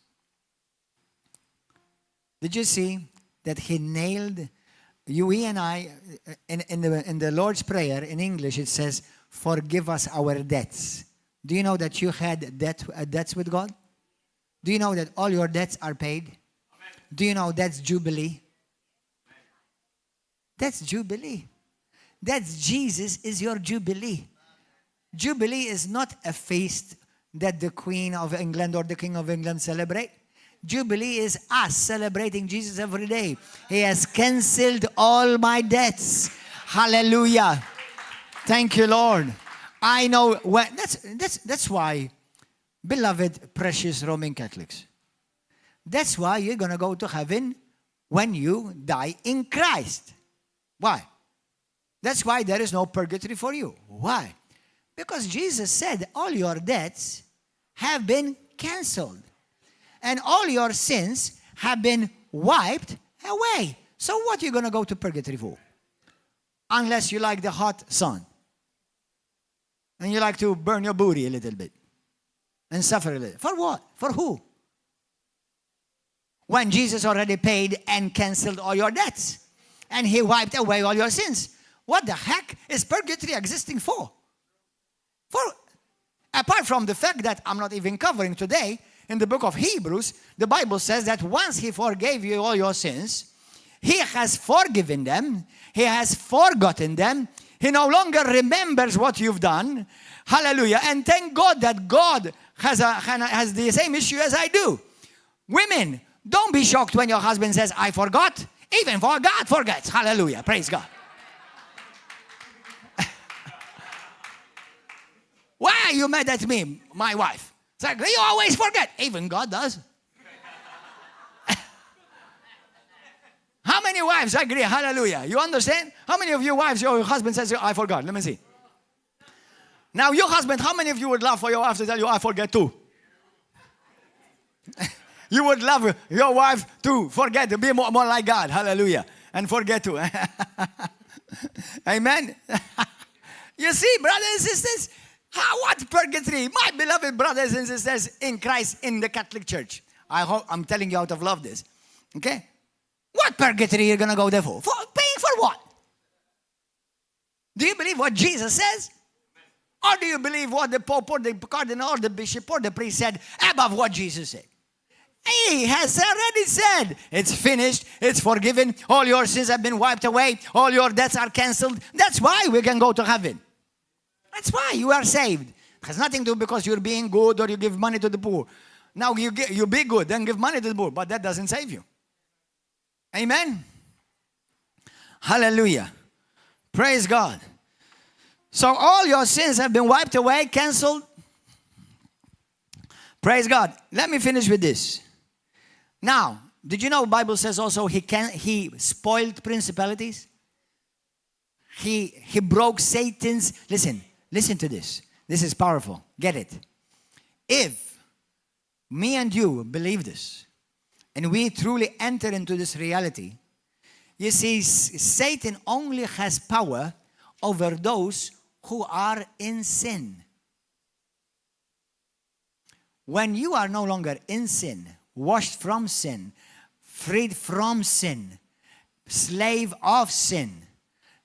A: did you see that he nailed you, we and I, in the Lord's Prayer, in English, it says, forgive us our debts. Do you know that you had debts with God? Do you know that all your debts are paid? Amen. Do you know that's Jubilee? Amen. That's Jubilee. That's Jesus is your Jubilee. Jubilee is not a feast that the Queen of England or the King of England celebrate. Jubilee is us celebrating Jesus every day. He has cancelled all my debts. Hallelujah. Thank you, Lord. I know that's why, beloved, precious Roman Catholics, that's why you're going to go to heaven when you die in Christ. Why? That's why there is no purgatory for you. Why? Because Jesus said all your debts have been cancelled. And all your sins have been wiped away. So what are you going to go to purgatory for? Unless you like the hot sun. And you like to burn your booty a little bit. And suffer a little. For what? For who? When Jesus already paid and cancelled all your debts. And he wiped away all your sins. What the heck is purgatory existing for? Apart from the fact that I'm not even covering today, in the book of Hebrews, the Bible says that once he forgave you all your sins, he has forgiven them, he has forgotten them, he no longer remembers what you've done. Hallelujah. And thank God that God has the same issue as I do. Women, don't be shocked when your husband says, I forgot. Even for God forgets. Hallelujah. Praise God. Why are you mad at me, my wife? It's like, you always forget. Even God does. How many wives agree? Hallelujah. You understand? How many of you wives, your husband says, I forgot? Let me see. Now, your husband, how many of you would love for your wife to tell you, I forget too? You would love your wife to forget, to be more like God. Hallelujah. And forget too. Amen. You see, brothers and sisters, what purgatory? My beloved brothers and sisters in Christ in the Catholic Church. I'm telling you out of love this. Okay? What purgatory are you going to go there for? Paying for what? Do you believe what Jesus says? Or do you believe what the Pope or the Cardinal or the Bishop or the priest said above what Jesus said? He has already said, it's finished, it's forgiven, all your sins have been wiped away, all your debts are cancelled. That's why we can go to heaven. That's why you are saved. It has nothing to do because you're being good or you give money to the poor. Now you be good, then give money to the poor, but that doesn't save you. Amen? Hallelujah. Praise God. So all your sins have been wiped away, cancelled. Praise God. Let me finish with this. Now, did you know the Bible says also he spoiled principalities? He broke Satan's, listen to this. This is powerful. Get it. If me and you believe this, and we truly enter into this reality, you see, Satan only has power over those who are in sin. When you are no longer in sin, washed from sin, freed from sin, slave of sin,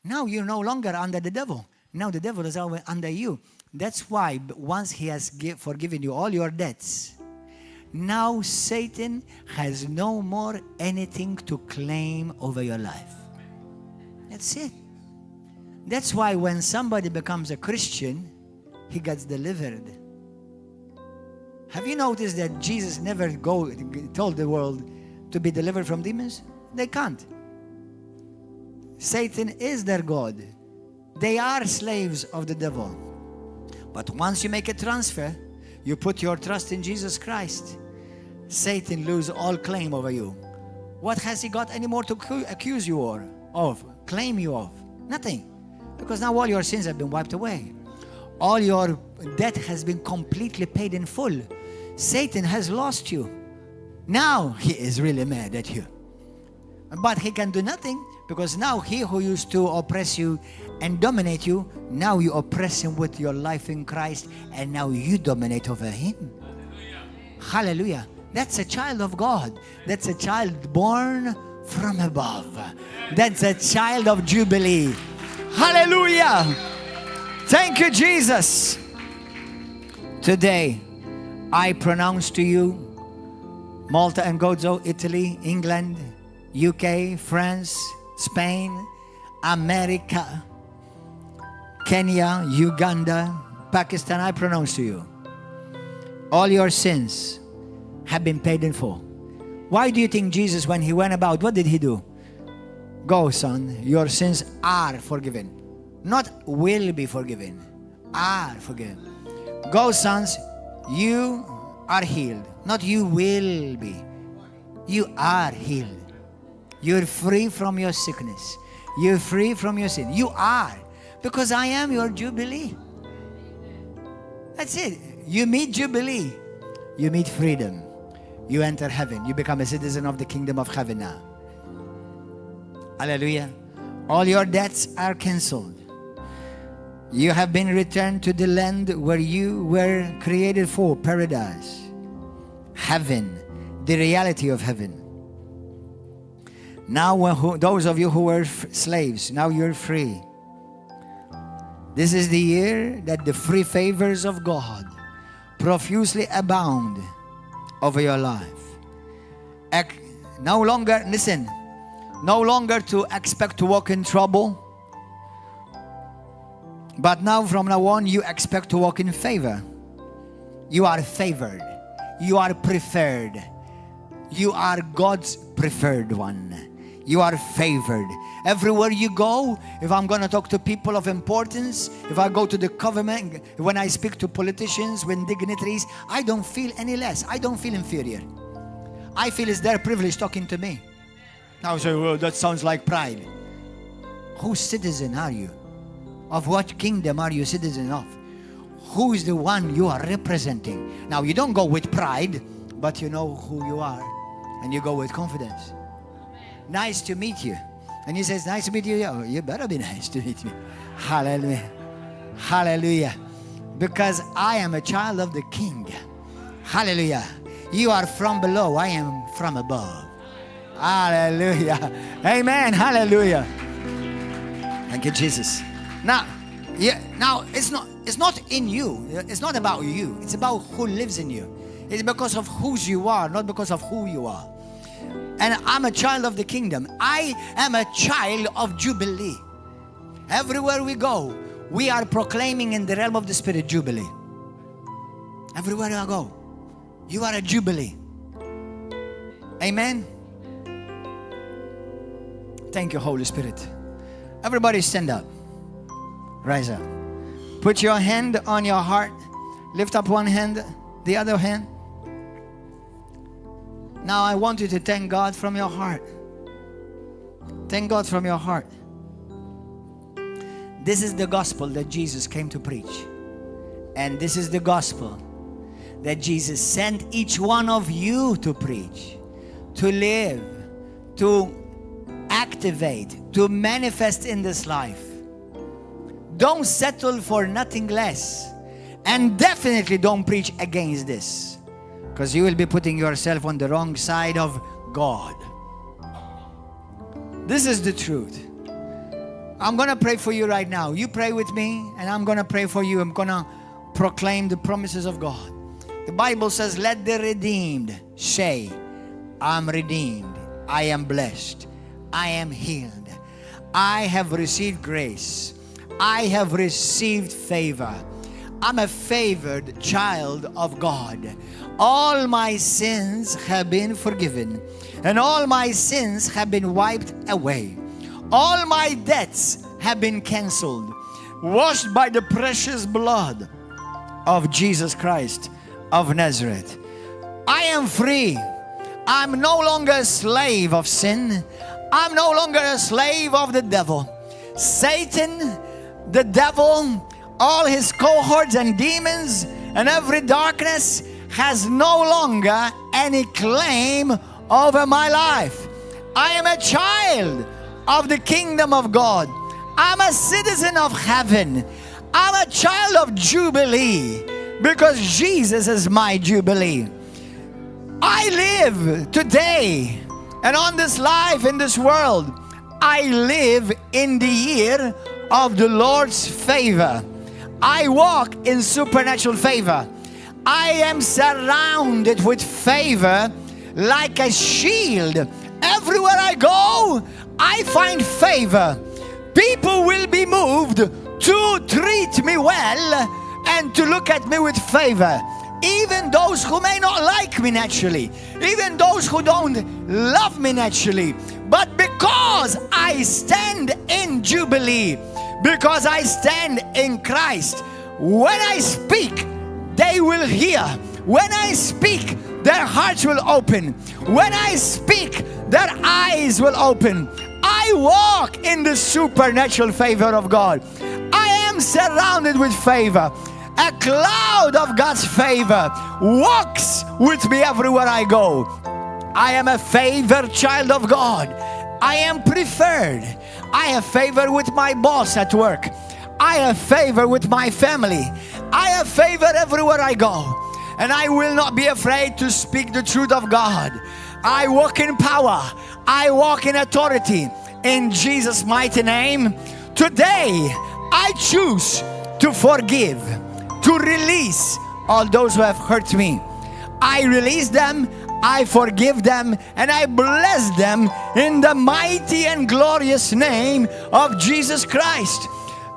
A: now you're no longer under the devil. Now the devil is under you. That's why once he has forgiven you all your debts, now Satan has no more anything to claim over your life. That's it. That's why when somebody becomes a Christian, he gets delivered. Have you noticed that Jesus never told the world to be delivered from demons? They can't. Satan is their God. They are slaves of the devil. But once you make a transfer, you put your trust in Jesus Christ, Satan loses all claim over you. What has he got anymore to accuse you of, claim you of? Nothing. Because now all your sins have been wiped away. All your debt has been completely paid in full. Satan has lost you. Now he is really mad at you. But he can do nothing, because now he who used to oppress you and dominate you, now you oppress him with your life in Christ, and now you dominate over him. Hallelujah. That's a child of God. That's a child born from above. That's a child of Jubilee. Hallelujah. Thank you, Jesus. Today, I pronounce to you, Malta and Gozo, Italy, England, UK, France, Spain, America, Kenya, Uganda, Pakistan, I pronounce to you, all your sins have been paid in full. Why do you think Jesus, when he went about, what did he do? Go, son, your sins are forgiven. Not will be forgiven, are forgiven. Go, sons, you are healed. Not you will be. You are healed. You're free from your sickness. You're free from your sin. You are. Because I am your Jubilee. That's it. You meet Jubilee. You meet freedom. You enter heaven. You become a citizen of the kingdom of heaven now. Hallelujah. All your debts are cancelled. You have been returned to the land where you were created for, paradise. Heaven. The reality of heaven. Now, those of you who were slaves, now you're free. This is the year that the free favors of God profusely abound over your life. No longer, listen, no longer to expect to walk in trouble, but now from now on you expect to walk in favor. You are favored. You are preferred. You are God's preferred one. You are favored. Everywhere you go, if I'm going to talk to people of importance, if I go to the government, when I speak to politicians, when dignitaries, I don't feel any less. I don't feel inferior. I feel it's their privilege talking to me. Now you say, well, that sounds like pride. Whose citizen are you? Of what kingdom are you citizen of? Who is the one you are representing? Now you don't go with pride, but you know who you are. And you go with confidence. Nice to meet you. And he says, nice to meet you. Oh, you better be nice to meet me. Hallelujah. Hallelujah. Because I am a child of the King. Hallelujah. You are from below. I am from above. Hallelujah. Amen. Hallelujah. Thank you, Jesus. Now it's not in you. It's not about you. It's about who lives in you. It's because of whose you are, not because of who you are. And I'm a child of the kingdom. I am a child of Jubilee. Everywhere we go, we are proclaiming in the realm of the Spirit Jubilee. Everywhere I go, you are a Jubilee. Amen. Thank you, Holy Spirit. Everybody stand up. Rise up. Put your hand on your heart. Lift up one hand, the other hand. Now I want you to thank God from your heart. Thank God from your heart. This is the gospel that Jesus came to preach. And this is the gospel that Jesus sent each one of you to preach, to live, to activate, to manifest in this life. Don't settle for nothing less. And definitely don't preach against this. Because you will be putting yourself on the wrong side of God. This is the truth. I'm going to pray for you right now. You pray with me, and I'm going to pray for you. I'm going to proclaim the promises of God. The Bible says, let the redeemed say, I'm redeemed. I am blessed. I am healed. I have received grace. I have received favor. I'm a favored child of God. All my sins have been forgiven, and all my sins have been wiped away. All my debts have been canceled, washed by the precious blood of Jesus Christ of Nazareth. I am free. I'm no longer a slave of sin. I'm no longer a slave of the devil. Satan, the devil, all his cohorts and demons and every darkness has no longer any claim over my life. I am a child of the kingdom of God. I'm a citizen of heaven. I'm a child of Jubilee because Jesus is my Jubilee. I live today and on this life in this world. I live in the year of the Lord's favor. I walk in supernatural favor. I am surrounded with favor like a shield. Everywhere I go, I find favor. People will be moved to treat me well and to look at me with favor. Even those who may not like me naturally, even those who don't love me naturally. But because I stand in Jubilee, because I stand in Christ, when I speak, they will hear. When I speak, their hearts will open. When I speak, their eyes will open. I walk in the supernatural favor of God. I am surrounded with favor. A cloud of God's favor walks with me everywhere I go. I am a favored child of God. I am preferred. I have favor with my boss at work. I have favor with my family. I have favor everywhere I go. And I will not be afraid to speak the truth of God. I walk in power. I walk in authority. In Jesus' mighty name, today I choose to forgive, to release all those who have hurt me. I release them, I forgive them, and I bless them in the mighty and glorious name of Jesus Christ.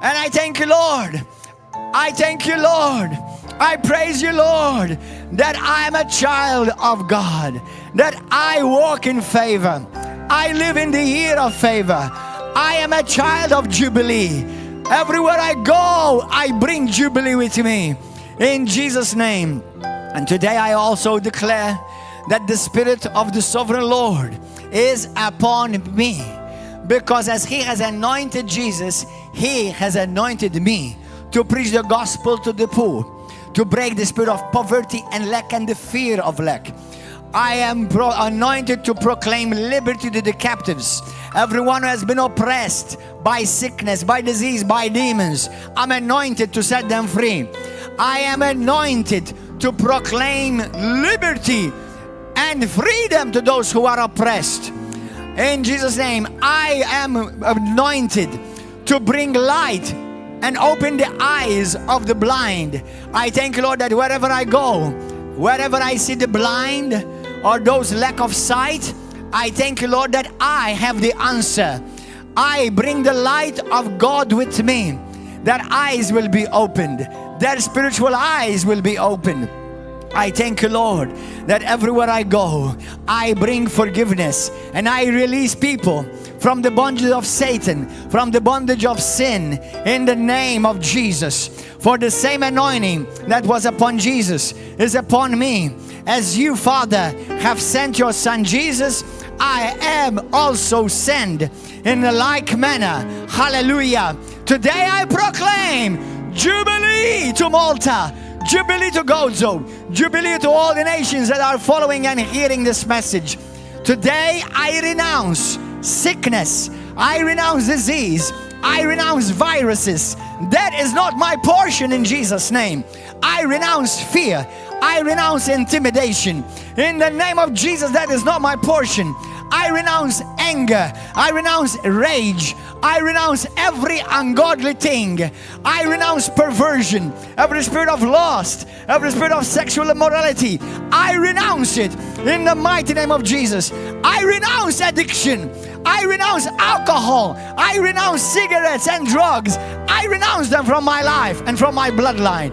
A: And I thank you, Lord. I thank you, Lord. I praise you, Lord, that I am a child of God, that I walk in favor. I live in the year of favor. I am a child of Jubilee. Everywhere I go, I bring Jubilee with me. In Jesus' name. And today I also declare that the Spirit of the Sovereign Lord is upon me. Because as He has anointed Jesus, He has anointed me to preach the gospel to the poor, to break the spirit of poverty and lack and the fear of lack. I am anointed to proclaim liberty to the captives. Everyone who has been oppressed by sickness, by disease, by demons, I'm anointed to set them free. I am anointed to proclaim liberty and freedom to those who are oppressed. In Jesus' name, I am anointed to bring light and open the eyes of the blind. I thank you, Lord, that wherever I go, wherever I see the blind or those lack of sight, I thank you, Lord, that I have the answer. I bring the light of God with me. Their eyes will be opened. Their spiritual eyes will be opened. I thank you, Lord, that everywhere I go, I bring forgiveness and I release people from the bondage of Satan, from the bondage of sin, in the name of Jesus. For the same anointing that was upon Jesus is upon me. As you, Father, have sent your Son Jesus, I am also sent in a like manner. Hallelujah. Today I proclaim Jubilee to Malta, Jubilee to Gozo, Jubilee to all the nations that are following and hearing this message. Today I renounce sickness, I renounce disease, I renounce viruses. That is not my portion in Jesus' name. I renounce fear, I renounce intimidation. In the name of Jesus, that is not my portion. I renounce anger, I renounce rage, I renounce every ungodly thing. I renounce perversion, every spirit of lust, every spirit of sexual immorality. I renounce it in the mighty name of Jesus. I renounce addiction. I renounce alcohol. I renounce cigarettes and drugs. I renounce them from my life and from my bloodline.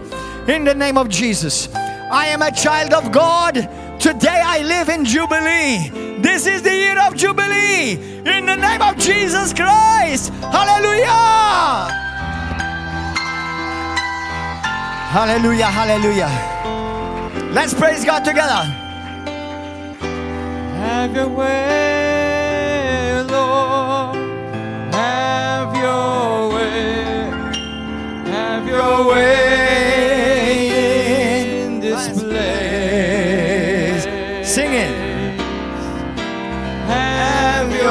A: In the name of Jesus. I am a child of God. Today I live in Jubilee. This is the year of Jubilee. In the name of Jesus Christ. Hallelujah. Hallelujah, hallelujah. Let's praise God together.
B: Have your way, Lord. Have your way. Have your way in this place.
A: Sing it.
B: Have your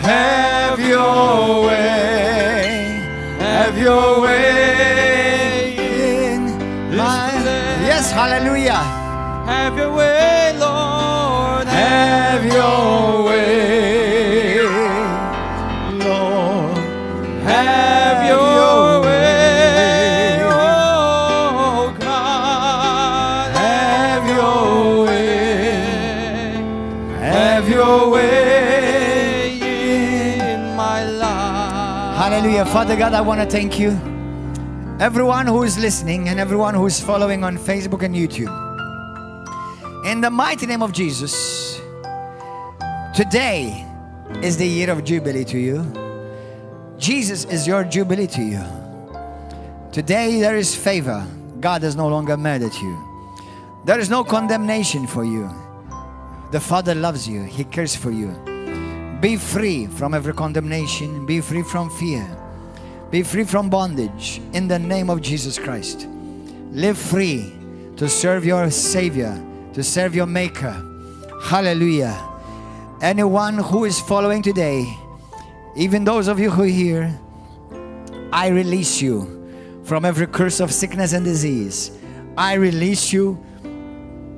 A: Have your way. Have your way in my life. Yes, hallelujah.
B: Have your way, Lord.
A: Have your way, Lord.
B: Have your way, oh God.
A: Have your way. Have your way
B: in my life.
A: Hallelujah. Father God, I want to thank you. Everyone who is listening and everyone who is following on Facebook and YouTube. In the mighty name of Jesus, today is the year of Jubilee to you. Jesus is your Jubilee to you. Today there is favor. God is no longer mad at you. There is no condemnation for you. The Father loves you. He cares for you. Be free from every condemnation. Be free from fear. Be free from bondage in the name of Jesus Christ. Live free to serve your Savior, to serve your Maker. Hallelujah. Anyone who is following today, even those of you who are here, I release you from every curse of sickness and disease. I release you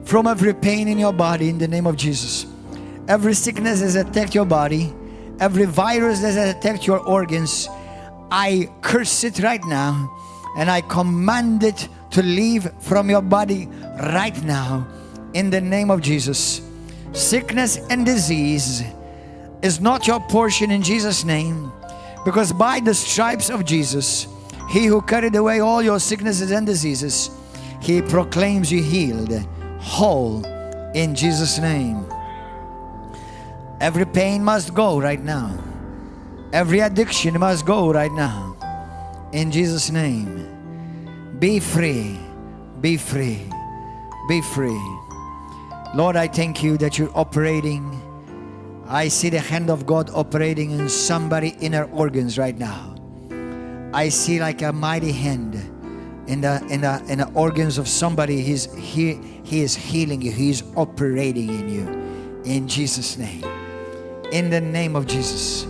A: from every pain in your body in the name of Jesus. Every sickness that has attacked your body, every virus that has attacked your organs, I curse it right now and I command it to leave from your body right now in the name of Jesus. Sickness and disease is not your portion in Jesus' name, because by the stripes of Jesus, He who carried away all your sicknesses and diseases, He proclaims you healed, whole in Jesus' name. Every pain must go right now. Every addiction must go right now. In Jesus' name. Be free. Be free. Be free. Lord, I thank you that you're operating. I see the hand of God operating in somebody's inner organs right now. I see like a mighty hand in the organs of somebody. He is healing you. He is operating in you. In Jesus' name. In the name of Jesus.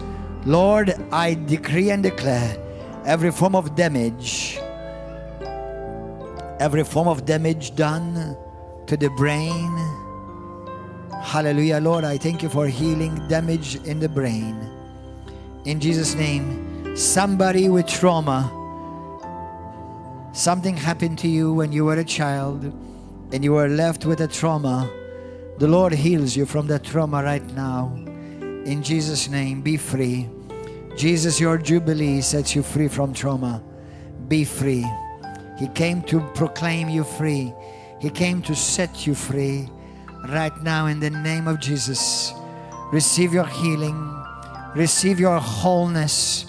A: Lord, I decree and declare every form of damage done to the brain. Hallelujah, Lord, I thank you for healing damage in the brain. In Jesus' name, somebody with trauma, something happened to you when you were a child and you were left with a trauma. The Lord heals you from that trauma right now. In Jesus' name, be free. Jesus, your Jubilee sets you free from trauma. Be free. He came to proclaim you free. He came to set you free. Right now, in the name of Jesus, receive your healing. Receive your wholeness.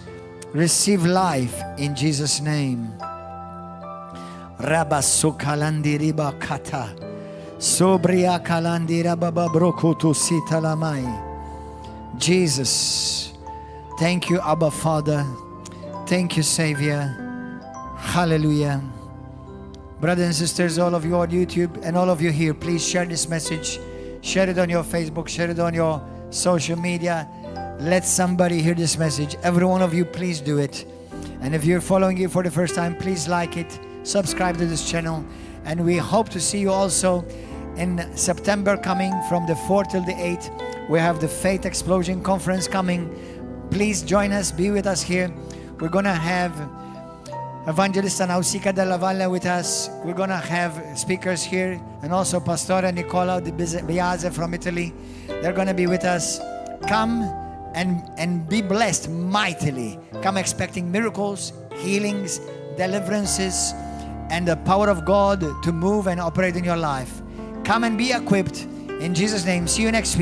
A: Receive life in Jesus' name. Rabba sukalandiriba kata. Sobria kalandira baba brokutu sitalamai. Jesus, thank you, Abba Father. Thank you, Savior. Hallelujah. Brothers and sisters, all of you on YouTube and all of you here, please share this message. Share it on your Facebook. Share it on your social media. Let somebody hear this message. Every one of you, please do it. And if you're following it for the first time, please like it. Subscribe to this channel. And we hope to see you also in September coming from the 4th till the 8th. We have the Faith Explosion Conference coming. Please join us. Be with us here. We're going to have Evangelista Nausicaa della Valle with us. We're going to have speakers here. And also Pastora Nicola Di Biase from Italy. They're going to be with us. Come and be blessed mightily. Come expecting miracles, healings, deliverances, and the power of God to move and operate in your life. Come and be equipped. In Jesus' name, see you next week.